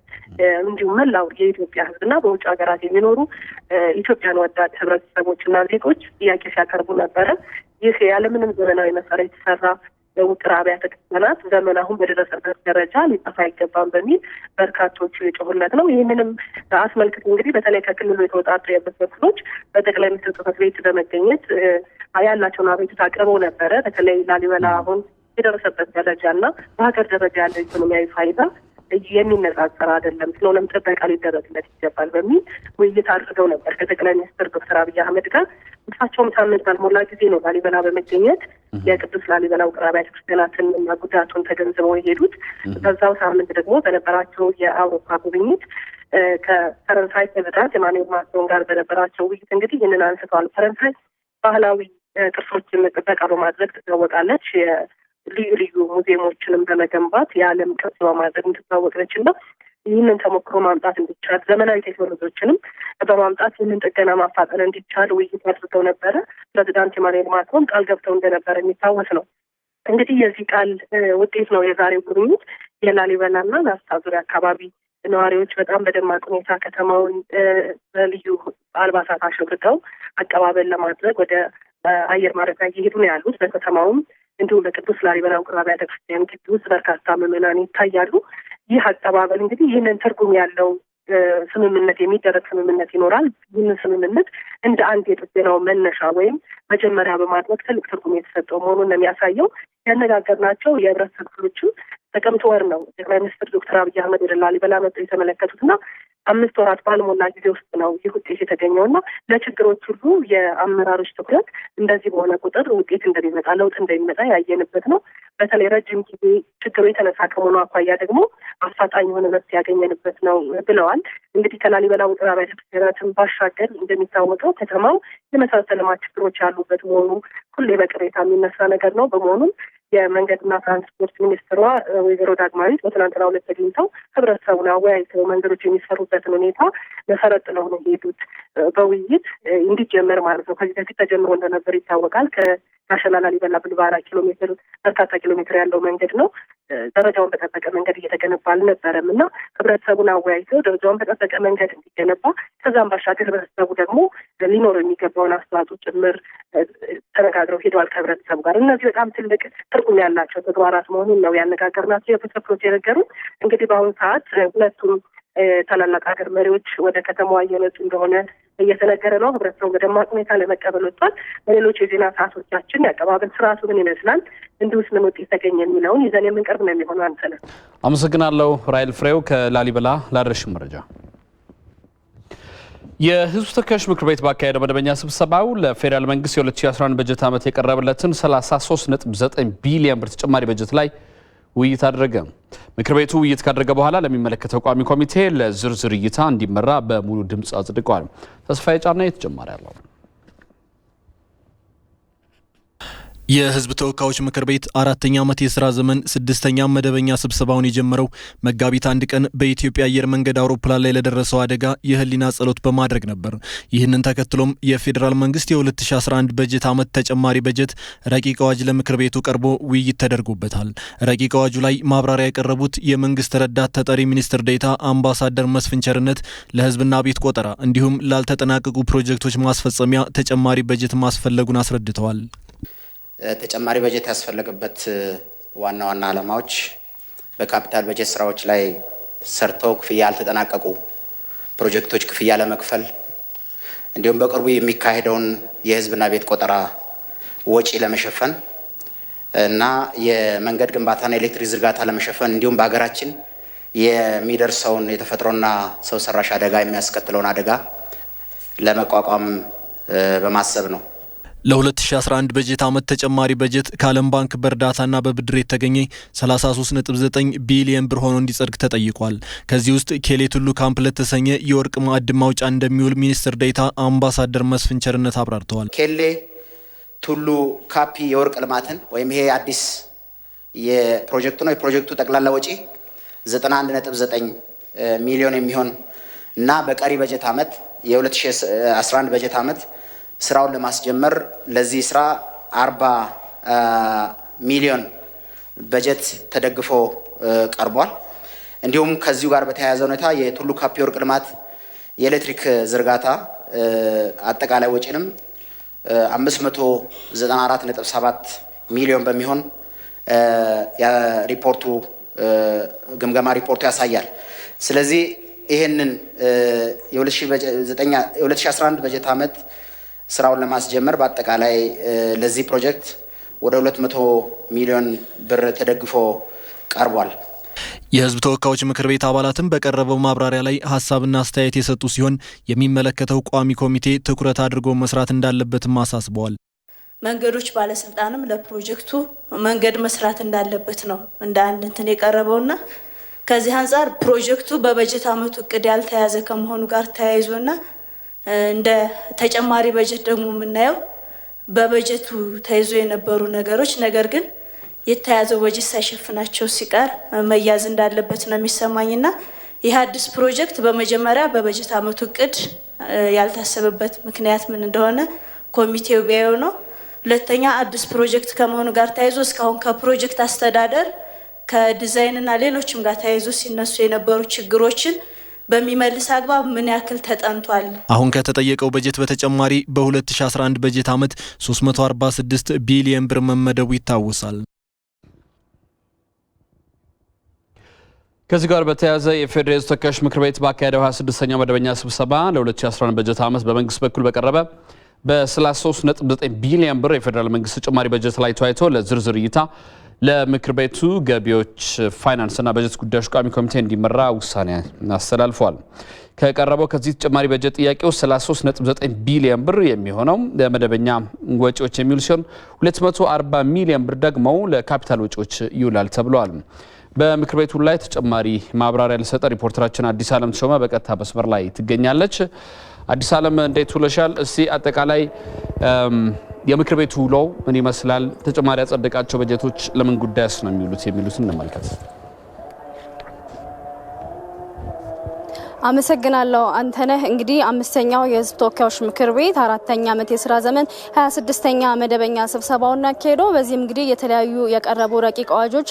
እንዲሁም መላው የኢትዮጵያ ህዝብና በውጭ ሀገራት የሚኖሩ ኢትዮጵያን ወዳድ ህብረተሰቦችና ዜጎች ጥያቄ ሲያቀርቡ ነበረ። ይህ ያለምንም ዘመናዊ መሰረት የተሰራ ውቅር አብያተ ክርስቲያናት ዘመን አሁን በደረሰበት ደረጃ ሊጠፋ አይገባም በሚል በርካቶቹ የጮሁለት ነው። ይህንንም አስመልክቶ እንግዲህ በተለይ ከክልሉ የተወጣጡ የህብረተሰብ ክፍሎች በጠቅላይ ሚኒስትር ጽሕፈት ቤት በመገኘት ያላቸውን አቤቱታ አቅርበው ነበረ። በተለይ ላሊበላ አሁን የደረሰበት ደረጃና በሀገር ደረጃ ያለው ኢኮኖሚያዊ ፋይዳ የሚነጻጸር አይደለም፣ ስለሆነም ጥበቃ ሊደረግለት ይገባል በሚል ውይይት አድርገው ነበር ከጠቅላይ ሚኒስትር ዶክተር አብይ አህመድ ጋር። እሳቸውም ሳምንት ባልሞላ ጊዜ ነው ላሊበላ በመገኘት የቅዱስ ላሊበላ ውቅር አብያተ ክርስቲያናትን እና ጉዳቱን ተገንዝበው የሄዱት። በዛው ሳምንት ደግሞ በነበራቸው የአውሮፓ ጉብኝት ከፈረንሳይ ፕሬዚዳንት ኢማኑኤል ማክሮን ጋር በነበራቸው ውይይት እንግዲህ ይህንን አንስተዋል። ፈረንሳይ ባህላዊ ቅርሶችን ጥበቃ በማድረግ ትታወቃለች። ልዩ ልዩ ሙዚየሞችንም በመገንባት የዓለም ቅርስ በማድረግ ትታወቅ ነች እና ይህንን ተሞክሮ ማምጣት እንዲቻል ዘመናዊ ቴክኖሎጂዎችንም በማምጣት ይህንን ጥገና ማፋጠን እንዲቻል ውይይት አድርገው ነበረ። ፕሬዚዳንት ኢማኑኤል ማክሮን ቃል ገብተው እንደነበረ የሚታወስ ነው። እንግዲህ የዚህ ቃል ውጤት ነው የዛሬው ጉብኝት። የላሊበላና ላስታ ዙሪያ አካባቢ ነዋሪዎች በጣም በደማቅ ሁኔታ ከተማውን በልዩ አልባሳት አሸብርቀው አቀባበል ለማድረግ ወደ አየር ማረፊያ እየሄዱ ነው ያሉት። በከተማውም እንዲሁም በቅዱስ ላሊበላ ውቅር አብያተ ክርስቲያን ግቢ ውስጥ በርካታ ምዕመናን ይታያሉ። ይህ አቀባበል እንግዲህ ይህንን ትርጉም ያለው ስምምነት የሚደረግ ስምምነት ይኖራል። ይህንን ስምምነት እንደ አንድ የጥገናው መነሻ ወይም መጀመሪያ በማድረግ ትልቅ ትርጉም የተሰጠው መሆኑን ነው የሚያሳየው። ያነጋገርናቸው የህብረተሰብ ክፍሎችም ጥቅምት ወር ነው ጠቅላይ ሚኒስትር ዶክተር አብይ አህመድ ወደ ላሊበላ መጥተው የተመለከቱትና 5 ወራት ባልሞላ ጊዜ ውስጥ ነው ይህ ውጤት የተገኘውና ለችግሮች ሁሉ የአመራሮች ትኩረት እንደዚህ በሆነ ቁጥር ውጤት እንደሚመጣ ለውጥ እንደሚመጣ ያየንበት ነው። በተለይ ረጅም ጊዜ ችግሩ የተነሳ ከመሆኑ አኳያ ደግሞ አፋጣኝ የሆነ መፍትሄ ያገኘንበት ነው ብለዋል። እንግዲህ ከላሊበላ ውቅር አብያተ ክርስቲያናትን ባሻገር እንደሚታወቀው ከተማው የመሰረተ ልማት ችግሮች ያሉበት መሆኑ ሁሌ በቅሬታ የሚነሳ ነገር ነው። በመሆኑም የመንገድና ትራንስፖርት ሚኒስትሯ ወይዘሮ ዳግማዊት በትናንትናው ዕለት ተገኝተው ህብረተሰቡን አወያይተው መንገዶች የሚሰሩበትን ሁኔታ መሰረት ጥለው ነው የሄዱት። በውይይት እንዲጀመር ማለት ነው። ከዚህ በፊት ተጀምሮ እንደነበር ይታወቃል። ከጋሸና ላሊበላ ብልባራ በርካታ ኪሎ ሜትር ያለው መንገድ ነው። ደረጃውን በጠበቀ መንገድ እየተገነባ አልነበረም እና ህብረተሰቡን አወያይተው ደረጃውን በጠበቀ መንገድ እንዲገነባ ከዛም ባሻገር ህብረተሰቡ ደግሞ ሊኖረው የሚገባውን አስተዋጽኦ ጭምር ተነጋግረው ሄደዋል ከህብረተሰቡ ጋር። እነዚህ በጣም ትልቅ ትርጉም ያላቸው ተግባራት መሆኑን ነው ያነጋገርናቸው የህብረተሰብ ክፍሎች የነገሩ። እንግዲህ በአሁኑ ሰዓት ሁለቱም ታላላቅ ሀገር መሪዎች ወደ ከተማዋ እየመጡ እንደሆነ እየተነገረ ነው። ህብረተሰቡ በደማቅ ሁኔታ ለመቀበል ወጥቷል። በሌሎች የዜና ሰዓቶቻችን የአቀባበል ስርዓቱ ምን ይመስላል፣ እንዲሁስ ምን ውጤት ተገኘ የሚለውን ይዘን የምንቀርብ ነው የሚሆነው። አንተነህ አመሰግናለሁ። ራይል ፍሬው ከላሊበላ ላደረሽን መረጃ። የህዝብ ተወካዮች ምክር ቤት ባካሄደው መደበኛ ስብሰባው ለፌዴራል መንግስት የ2011 በጀት ዓመት የቀረበለትን 33.9 ቢሊዮን ብር ተጨማሪ በጀት ላይ ውይይት አደረገ። ምክር ቤቱ ውይይት ካደረገ በኋላ ለሚመለከተው ቋሚ ኮሚቴ ለዝርዝር እይታ እንዲመራ በሙሉ ድምፅ አጽድቋል። ተስፋዬ ጫና የተጨማሪ ያለው የህዝብ ተወካዮች ምክር ቤት 4ኛ ዓመት የሥራ ዘመን 6ኛ መደበኛ ስብሰባውን የጀመረው መጋቢት 1 ቀን በኢትዮጵያ አየር መንገድ አውሮፕላን ላይ ለደረሰው አደጋ የህሊና ጸሎት በማድረግ ነበር። ይህንን ተከትሎም የፌዴራል መንግስት የ2011 በጀት ዓመት ተጨማሪ በጀት ረቂቅ አዋጅ ለምክር ቤቱ ቀርቦ ውይይት ተደርጎበታል። ረቂቅ አዋጁ ላይ ማብራሪያ ያቀረቡት የመንግስት ረዳት ተጠሪ ሚኒስትር ዴኤታ አምባሳደር መስፍን ቸርነት ለህዝብና ቤት ቆጠራ እንዲሁም ላልተጠናቀቁ ፕሮጀክቶች ማስፈጸሚያ ተጨማሪ በጀት ማስፈለጉን አስረድተዋል። ተጨማሪ በጀት ያስፈለገበት ዋና ዋና ዓላማዎች በካፒታል በጀት ስራዎች ላይ ሰርተው ክፍያ ያልተጠናቀቁ ፕሮጀክቶች ክፍያ ለመክፈል እንዲሁም በቅርቡ የሚካሄደውን የህዝብና ቤት ቆጠራ ወጪ ለመሸፈን እና የመንገድ ግንባታና ኤሌክትሪክ ዝርጋታ ለመሸፈን እንዲሁም በሀገራችን የሚደርሰውን የተፈጥሮና ሰው ሰራሽ አደጋ የሚያስከትለውን አደጋ ለመቋቋም በማሰብ ነው። ለ2011 በጀት ዓመት ተጨማሪ በጀት ከዓለም ባንክ በእርዳታና በብድር የተገኘ 33.9 ቢሊዮን ብር ሆኖ እንዲጸድቅ ተጠይቋል። ከዚህ ውስጥ ኬሌ ቱሉ ካምፕ ለተሰኘ የወርቅ ማዕድን ማውጫ እንደሚውል ሚኒስትር ዴኤታ አምባሳደር መስፍን ቸርነት አብራርተዋል። ኬሌ ቱሉ ካፒ የወርቅ ልማትን ወይም ይሄ አዲስ የፕሮጀክቱ ነው። የፕሮጀክቱ ጠቅላላ ወጪ 91.9 ሚሊዮን የሚሆን እና በቀሪ በጀት ዓመት የ2011 በጀት ዓመት ስራውን ለማስጀመር ለዚህ ስራ 40 ሚሊዮን በጀት ተደግፎ ቀርቧል። እንዲሁም ከዚሁ ጋር በተያያዘ ሁኔታ የቱሉ ካፒ ወርቅ ልማት የኤሌክትሪክ ዝርጋታ አጠቃላይ ወጪንም 594.7 ሚሊዮን በሚሆን የሪፖርቱ ግምገማ ሪፖርቱ ያሳያል። ስለዚህ ይሄንን የ2011 በጀት ዓመት ስራውን ለማስጀመር በአጠቃላይ ለዚህ ፕሮጀክት ወደ 200 ሚሊዮን ብር ተደግፎ ቀርቧል። የህዝብ ተወካዮች ምክር ቤት አባላትም በቀረበው ማብራሪያ ላይ ሀሳብና አስተያየት የሰጡ ሲሆን የሚመለከተው ቋሚ ኮሚቴ ትኩረት አድርጎ መስራት እንዳለበትም አሳስበዋል። መንገዶች ባለስልጣንም ለፕሮጀክቱ መንገድ መስራት እንዳለበት ነው እንደ አንድ እንትን የቀረበውና ከዚህ አንፃር ፕሮጀክቱ በበጀት ዓመቱ እቅድ ያልተያዘ ከመሆኑ ጋር ተያይዞና እንደ ተጨማሪ በጀት ደግሞ የምናየው በበጀቱ ተይዞ የነበሩ ነገሮች ነገር ግን የተያዘው በጀት ሳይሸፍናቸው ሲቀር መያዝ እንዳለበት ነው የሚሰማኝና ይህ አዲስ ፕሮጀክት በመጀመሪያ በበጀት ዓመቱ እቅድ ያልታሰበበት ምክንያት ምን እንደሆነ ኮሚቴው ቢያየው ነው። ሁለተኛ አዲስ ፕሮጀክት ከመሆኑ ጋር ተያይዞ እስካሁን ከፕሮጀክት አስተዳደር ከዲዛይንና ሌሎችም ጋር ተያይዞ ሲነሱ የነበሩ ችግሮችን በሚመልስ አግባብ ምን ያክል ተጠንቷል? አሁን ከተጠየቀው በጀት በተጨማሪ በ2011 በጀት ዓመት 346 ቢሊዮን ብር መመደቡ ይታወሳል። ከዚህ ጋር በተያያዘ የፌዴራል ተወካዮች ምክር ቤት ባካሄደው 26ኛው መደበኛ ስብሰባ ለ2011 በጀት ዓመት በመንግስት በኩል በቀረበ በ33.9 ቢሊዮን ብር የፌዴራል መንግስት ተጨማሪ በጀት ላይ ተወያይቶ ለዝርዝር እይታ ለምክር ቤቱ ገቢዎች ፋይናንስና በጀት ጉዳዮች ቋሚ ኮሚቴ እንዲመራ ውሳኔ አስተላልፏል። ከቀረበው ከዚህ ተጨማሪ በጀት ጥያቄው 33.9 ቢሊዮን ብር የሚሆነው ለመደበኛ ወጪዎች የሚውል ሲሆን 240 ሚሊዮን ብር ደግሞ ለካፒታል ወጪዎች ይውላል ተብሏል። በምክር ቤቱ ላይ ተጨማሪ ማብራሪያ ለሰጠ ሪፖርተራችን አዲስ ዓለም ተሾመ በቀጥታ መስመር ላይ ትገኛለች። አዲስ ዓለም እንዴት ውለሻል? እስቲ አጠቃላይ የምክር ቤቱ ውሎ ምን ይመስላል? ተጨማሪ ያጸደቃቸው በጀቶች ለምን ጉዳይስ ነው የሚሉትን እንመልከት። አመሰግናለሁ አንተነህ። እንግዲህ አምስተኛው የህዝብ ተወካዮች ምክር ቤት አራተኛ ዓመት የስራ ዘመን 26ኛ መደበኛ ስብሰባውን አካሄደው በዚህም እንግዲህ የተለያዩ የቀረቡ ረቂቅ አዋጆች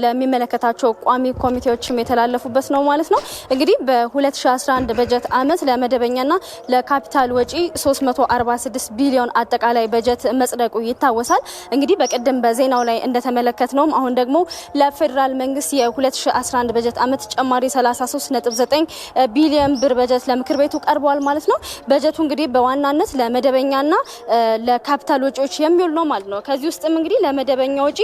ለሚመለከታቸው ቋሚ ኮሚቴዎችም የተላለፉበት ነው ማለት ነው። እንግዲህ በ2011 በጀት ዓመት ለመደበኛና ለካፒታል ወጪ 346 ቢሊዮን አጠቃላይ በጀት መጽደቁ ይታወሳል። እንግዲህ በቅድም በዜናው ላይ እንደተመለከትነው አሁን ደግሞ ለፌዴራል መንግስት የ2011 በጀት ዓመት ተጨማሪ 33.9 ቢሊዮን ብር በጀት ለምክር ቤቱ ቀርቧል ማለት ነው። በጀቱ እንግዲህ በዋናነት ለመደበኛና ለካፒታል ወጪዎች የሚውል ነው ማለት ነው። ከዚህ ውስጥም እንግዲህ ለመደበኛ ወጪ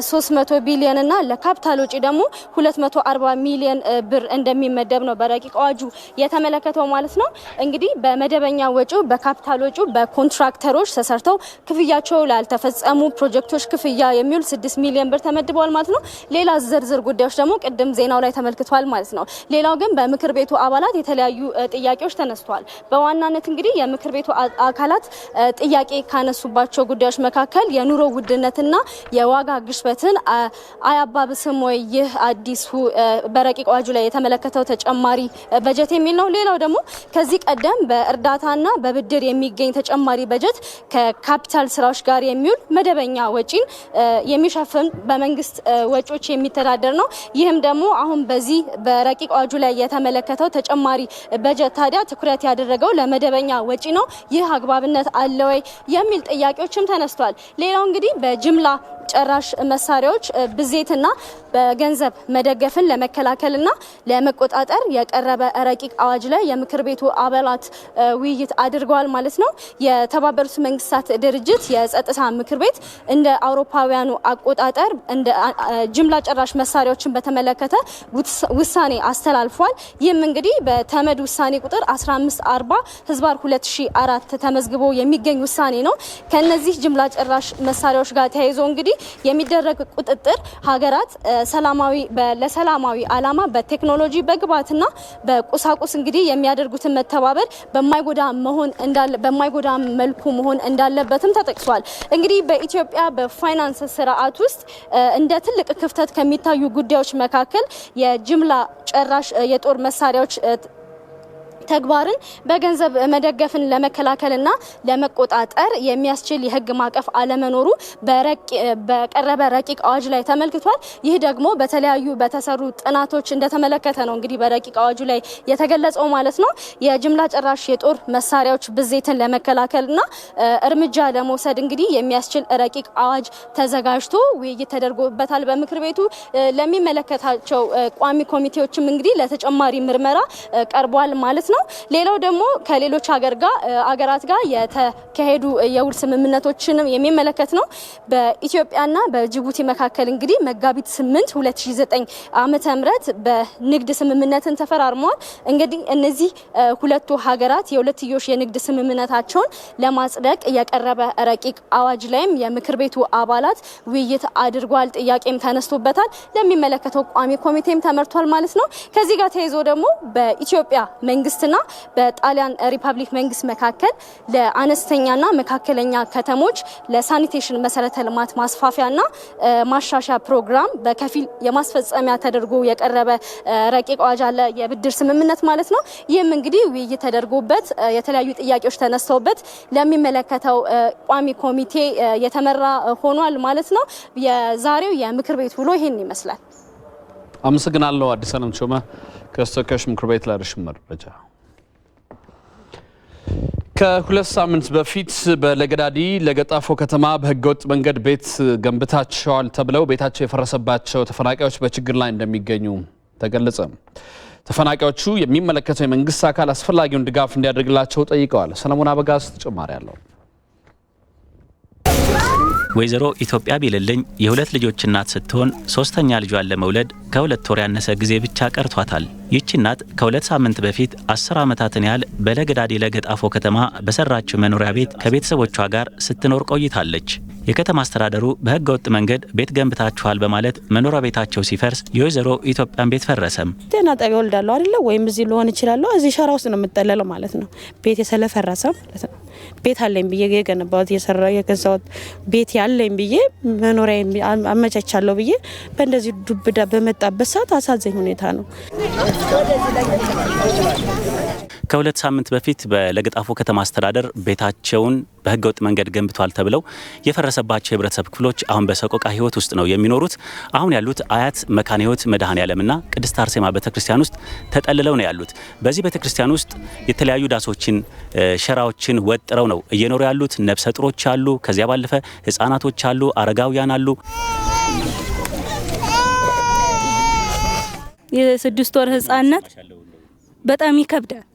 300 ቢሊዮን እና ለካፒታል ወጪ ደግሞ 240 ሚሊዮን ብር እንደሚመደብ ነው በረቂቅ አዋጁ የተመለከተው ማለት ነው። እንግዲህ በመደበኛ ወጪው በካፒታል ወጪው በኮንትራክተሮች ተሰርተው ክፍያቸው ላልተፈጸሙ ፕሮጀክቶች ክፍያ የሚውል 6 ሚሊዮን ብር ተመድበዋል ማለት ነው። ሌላ ዝርዝር ጉዳዮች ደግሞ ቅድም ዜናው ላይ ተመልክቷል ማለት ነው። ሌላው ግን በምክር ቤቱ አባላት የተለያዩ ጥያቄዎች ተነስተዋል። በዋናነት እንግዲህ የምክር ቤቱ አካላት ጥያቄ ካነሱባቸው ጉዳዮች መካከል የኑሮ ውድነትና የዋጋ ግሽበትን አያባብስም ወይ ይህ አዲሱ በረቂቅ አዋጁ ላይ የተመለከተው ተጨማሪ በጀት የሚል ነው። ሌላው ደግሞ ከዚህ ቀደም በእርዳታና በብድር የሚገኝ ተጨማሪ በጀት ከካፒታል ስራዎች ጋር የሚውል መደበኛ ወጪን የሚሸፍን በመንግስት ወጪዎች የሚተዳደር ነው። ይህም ደግሞ አሁን በዚህ በረቂቅ አዋጁ ላይ የተመለከተው ተጨማሪ በጀት ታዲያ ትኩረት ያደረገው ለመደበኛ ወጪ ነው። ይህ አግባብነት አለ ወይ የሚል ጥያቄዎችም ተነስቷል። ሌላው እንግዲህ በጅምላ ጨራሽ መሳሪያዎች ብዜትና በገንዘብ መደገፍን ለመከላከልና ለመቆጣጠር የቀረበ ረቂቅ አዋጅ ላይ የምክር ቤቱ አባላት ውይይት አድርገዋል ማለት ነው። የተባበሩት መንግስታት ድርጅት የጸጥታ ምክር ቤት እንደ አውሮፓውያኑ አቆጣጠር እንደ ጅምላ ጨራሽ መሳሪያዎችን በተመለከተ ውሳኔ አስተላልፏል። ይህም እንግዲህ በተመድ ውሳኔ ቁጥር 1540/2004 ተመዝግቦ የሚገኝ ውሳኔ ነው። ከነዚህ ጅምላ ጨራሽ መሳሪያዎች ጋር ተያይዞ እንግዲህ የሚደረግ ቁጥጥር ሀገራት ለሰላማዊ ዓላማ በቴክኖሎጂ በግብዓትና በቁሳቁስ እንግዲህ የሚያደርጉትን መተባበር በማይጎዳ መልኩ መሆን እንዳለበትም ተጠቅሷል። እንግዲህ በኢትዮጵያ በፋይናንስ ስርዓት ውስጥ እንደ ትልቅ ክፍተት ከሚታዩ ጉዳዮች መካከል የጅምላ ጨራሽ የጦር መሳሪያዎች ተግባርን በገንዘብ መደገፍን ለመከላከልና ለመቆጣጠር የሚያስችል የህግ ማዕቀፍ አለመኖሩ በቀረበ ረቂቅ አዋጅ ላይ ተመልክቷል። ይህ ደግሞ በተለያዩ በተሰሩ ጥናቶች እንደተመለከተ ነው እንግዲህ በረቂቅ አዋጁ ላይ የተገለጸው ማለት ነው። የጅምላ ጨራሽ የጦር መሳሪያዎች ብዜትን ለመከላከልና እርምጃ ለመውሰድ እንግዲህ የሚያስችል ረቂቅ አዋጅ ተዘጋጅቶ ውይይት ተደርጎበታል በምክር ቤቱ። ለሚመለከታቸው ቋሚ ኮሚቴዎችም እንግዲህ ለተጨማሪ ምርመራ ቀርቧል ማለት ነው። ሌላው ደግሞ ከሌሎች አገራት ጋር የተካሄዱ የውል ስምምነቶችንም የሚመለከት ነው። በኢትዮጵያና በጅቡቲ መካከል እንግዲህ መጋቢት 8 2009 ዓመተ ምህረት በንግድ ስምምነትን ተፈራርመዋል። እንግዲህ እነዚህ ሁለቱ ሀገራት የሁለትዮሽ የንግድ ስምምነታቸውን ለማጽደቅ የቀረበ ረቂቅ አዋጅ ላይም የምክር ቤቱ አባላት ውይይት አድርጓል። ጥያቄም ተነስቶበታል። ለሚመለከተው ቋሚ ኮሚቴም ተመርቷል ማለት ነው። ከዚህ ጋር ተያይዞ ደግሞ በኢትዮጵያ መንግስትና በጣሊያን ሪፐብሊክ መንግስት መካከል ለአነስተኛና መካከለኛ ከተሞች ለሳኒቴሽን መሰረተ ልማት ማስፋፊያና ማሻሻያ ፕሮግራም በከፊል የማስፈጸሚያ ተደርጎ የቀረበ ረቂቅ አዋጅ አለ፣ የብድር ስምምነት ማለት ነው። ይህም እንግዲህ ውይይት ተደርጎበት የተለያዩ ጥያቄዎች ተነስተውበት ለሚመለከተው ቋሚ ኮሚቴ የተመራ ሆኗል ማለት ነው። የዛሬው የምክር ቤት ውሎ ይሄን ይመስላል። አመሰግናለሁ አዲስ አለም ሾመ ከተወካዮች ምክር ቤት ላደረሽን መረጃ። ከሁለት ሳምንት በፊት በለገዳዲ ለገጣፎ ከተማ በህገወጥ መንገድ ቤት ገንብታቸዋል ተብለው ቤታቸው የፈረሰባቸው ተፈናቃዮች በችግር ላይ እንደሚገኙ ተገለጸ። ተፈናቃዮቹ የሚመለከተው የመንግስት አካል አስፈላጊውን ድጋፍ እንዲያደርግላቸው ጠይቀዋል። ሰለሞን አበጋዝ ተጨማሪ አለው። ወይዘሮ ኢትዮጵያ ቢልልኝ የሁለት ልጆች እናት ስትሆን ሶስተኛ ልጇን ለመውለድ ከሁለት ወር ያነሰ ጊዜ ብቻ ቀርቷታል። ይህች እናት ከሁለት ሳምንት በፊት 10 ዓመታትን ያህል በለገዳዲ ለገጣፎ ከተማ በሰራችው መኖሪያ ቤት ከቤተሰቦቿ ጋር ስትኖር ቆይታለች። የከተማ አስተዳደሩ በህገ ወጥ መንገድ ቤት ገንብታችኋል በማለት መኖሪያ ቤታቸው ሲፈርስ የወይዘሮ ኢትዮጵያን ቤት ፈረሰም። ጤና ጣቢያ ወልዳለሁ አይደለ ወይም እዚህ ልሆን ይችላል እዚህ ሸራ ውስጥ ነው የምጠለለው ማለት ነው። ቤት ስለፈረሰ ማለት ነው። ቤት አለኝ ብዬ የገነባሁት የገዛሁት ቤት ያለኝ ብዬ መኖሪያ አመቻቻለሁ ብዬ በእንደዚህ ዱብዳ በመጣበት ሰዓት አሳዘኝ ሁኔታ ነው። ከሁለት ሳምንት በፊት በለገጣፎ ከተማ አስተዳደር ቤታቸውን በህገወጥ መንገድ ገንብቷል ተብለው የፈረሰባቸው የህብረተሰብ ክፍሎች አሁን በሰቆቃ ህይወት ውስጥ ነው የሚኖሩት። አሁን ያሉት አያት መካነ ህይወት መድኃኔዓለምና ቅድስት አርሴማ ቤተክርስቲያን ውስጥ ተጠልለው ነው ያሉት። በዚህ ቤተክርስቲያን ውስጥ የተለያዩ ዳሶችን፣ ሸራዎችን ወጥረው ነው እየኖሩ ያሉት። ነፍሰ ጡሮች አሉ፣ ከዚያ ባለፈ ህፃናቶች አሉ፣ አረጋውያን አሉ። የ6 ወር ህፃናት በጣም ይከብዳል።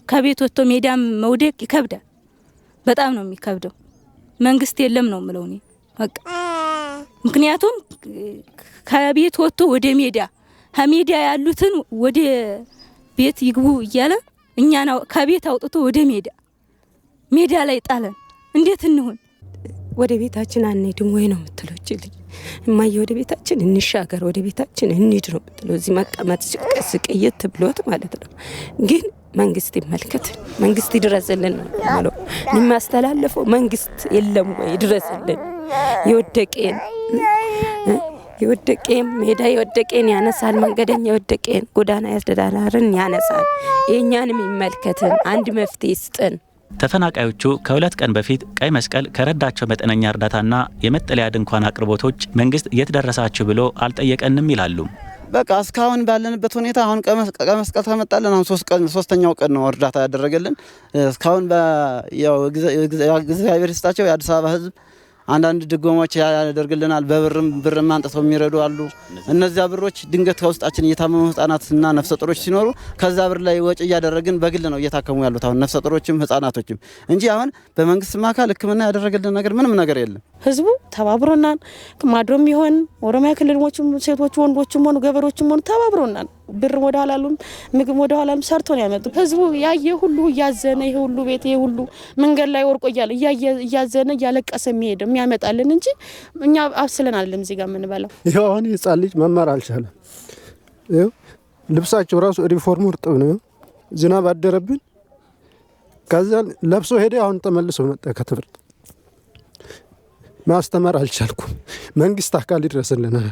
ከቤት ወጥቶ ሜዳም መውደቅ ይከብዳል። በጣም ነው የሚከብደው። መንግስት የለም ነው ምለው እኔ በቃ። ምክንያቱም ከቤት ወጥቶ ወደ ሜዳ ከሜዳ ያሉትን ወደ ቤት ይግቡ እያለ እኛና ከቤት አውጥቶ ወደ ሜዳ ላይ ጣለን። እንዴት እንሆን? ወደ ቤታችን አንሄድም ወይ ነው የምትለው ልጅ። እማዬ ወደ ቤታችን እንሻገር፣ ወደ ቤታችን እንሂድ ነው የምትለው። እዚህ መቀመጥ ስቀየት ብሎት ማለት ነው። ግን መንግስት ይመልከት፣ መንግስት ይድረስልን ነው ማለት ነው። የሚያስተላልፈው መንግስት የለም ወይ ይድረስልን። የወደቀን ሜዳ የወደቀን ያነሳል፣ መንገደኛ የወደቀን ጎዳና ያስተዳዳርን ያነሳል። የኛንም ይመልከትን፣ አንድ መፍትሄ ይስጠን። ተፈናቃዮቹ ከሁለት ቀን በፊት ቀይ መስቀል ከረዳቸው መጠነኛ እርዳታና የመጠለያ ድንኳን አቅርቦቶች መንግስት እየተደረሳችሁ ብሎ አልጠየቀንም ይላሉ። በቃ እስካሁን ባለንበት ሁኔታ አሁን ቀይ መስቀል ተመጣለን። አሁን 3ኛው ቀን ነው እርዳታ ያደረገልን። እስካሁን ያው እግዚአብሔር ይስጣቸው የአዲስ አበባ ህዝብ አንዳንድ ድጎማዎች ያደርግልናል። ብርም አንጥተው የሚረዱ አሉ። እነዚያ ብሮች ድንገት ከውስጣችን እየታመሙ ህፃናትና ነፍሰ ጡሮች ሲኖሩ ከዛ ብር ላይ ወጪ እያደረግን በግል ነው እየታከሙ ያሉት አሁን ነፍሰ ጡሮችም ህፃናቶችም እንጂ አሁን በመንግስት ማካል ህክምና ያደረገልን ነገር ምንም ነገር የለም። ህዝቡ ተባብሮናል። ማዶም ይሆን ኦሮሚያ ክልል ሴቶች ወንዶችም ሆኑ ገበሬዎችም ሆኑ ተባብሮናል። ብር ወደ ኋላሉም ምግብ ወደ ኋላሉም ሰርቶ ነው ያመጡ። ህዝቡ ያየ ሁሉ እያዘነ ይሄ ሁሉ ቤት ይሄ ሁሉ መንገድ ላይ ወርቆ እያዘነ እያለቀሰ የሚሄድ የሚያመጣልን እንጂ እኛ አብስለን አይደለም እዚህ ጋር የምንበላው። ይሄው አሁን ህጻን ልጅ መማር አልቻለም። ይሄው ልብሳቸው ራሱ ሪፎርሙ እርጥብ ነው። ዝናብ አደረብን። ከዛ ለብሶ ሄደ። አሁን ተመልሶ መጣ ከትምህርት። ማስተማር አልቻልኩም። መንግስት አካል ይድረስልናል።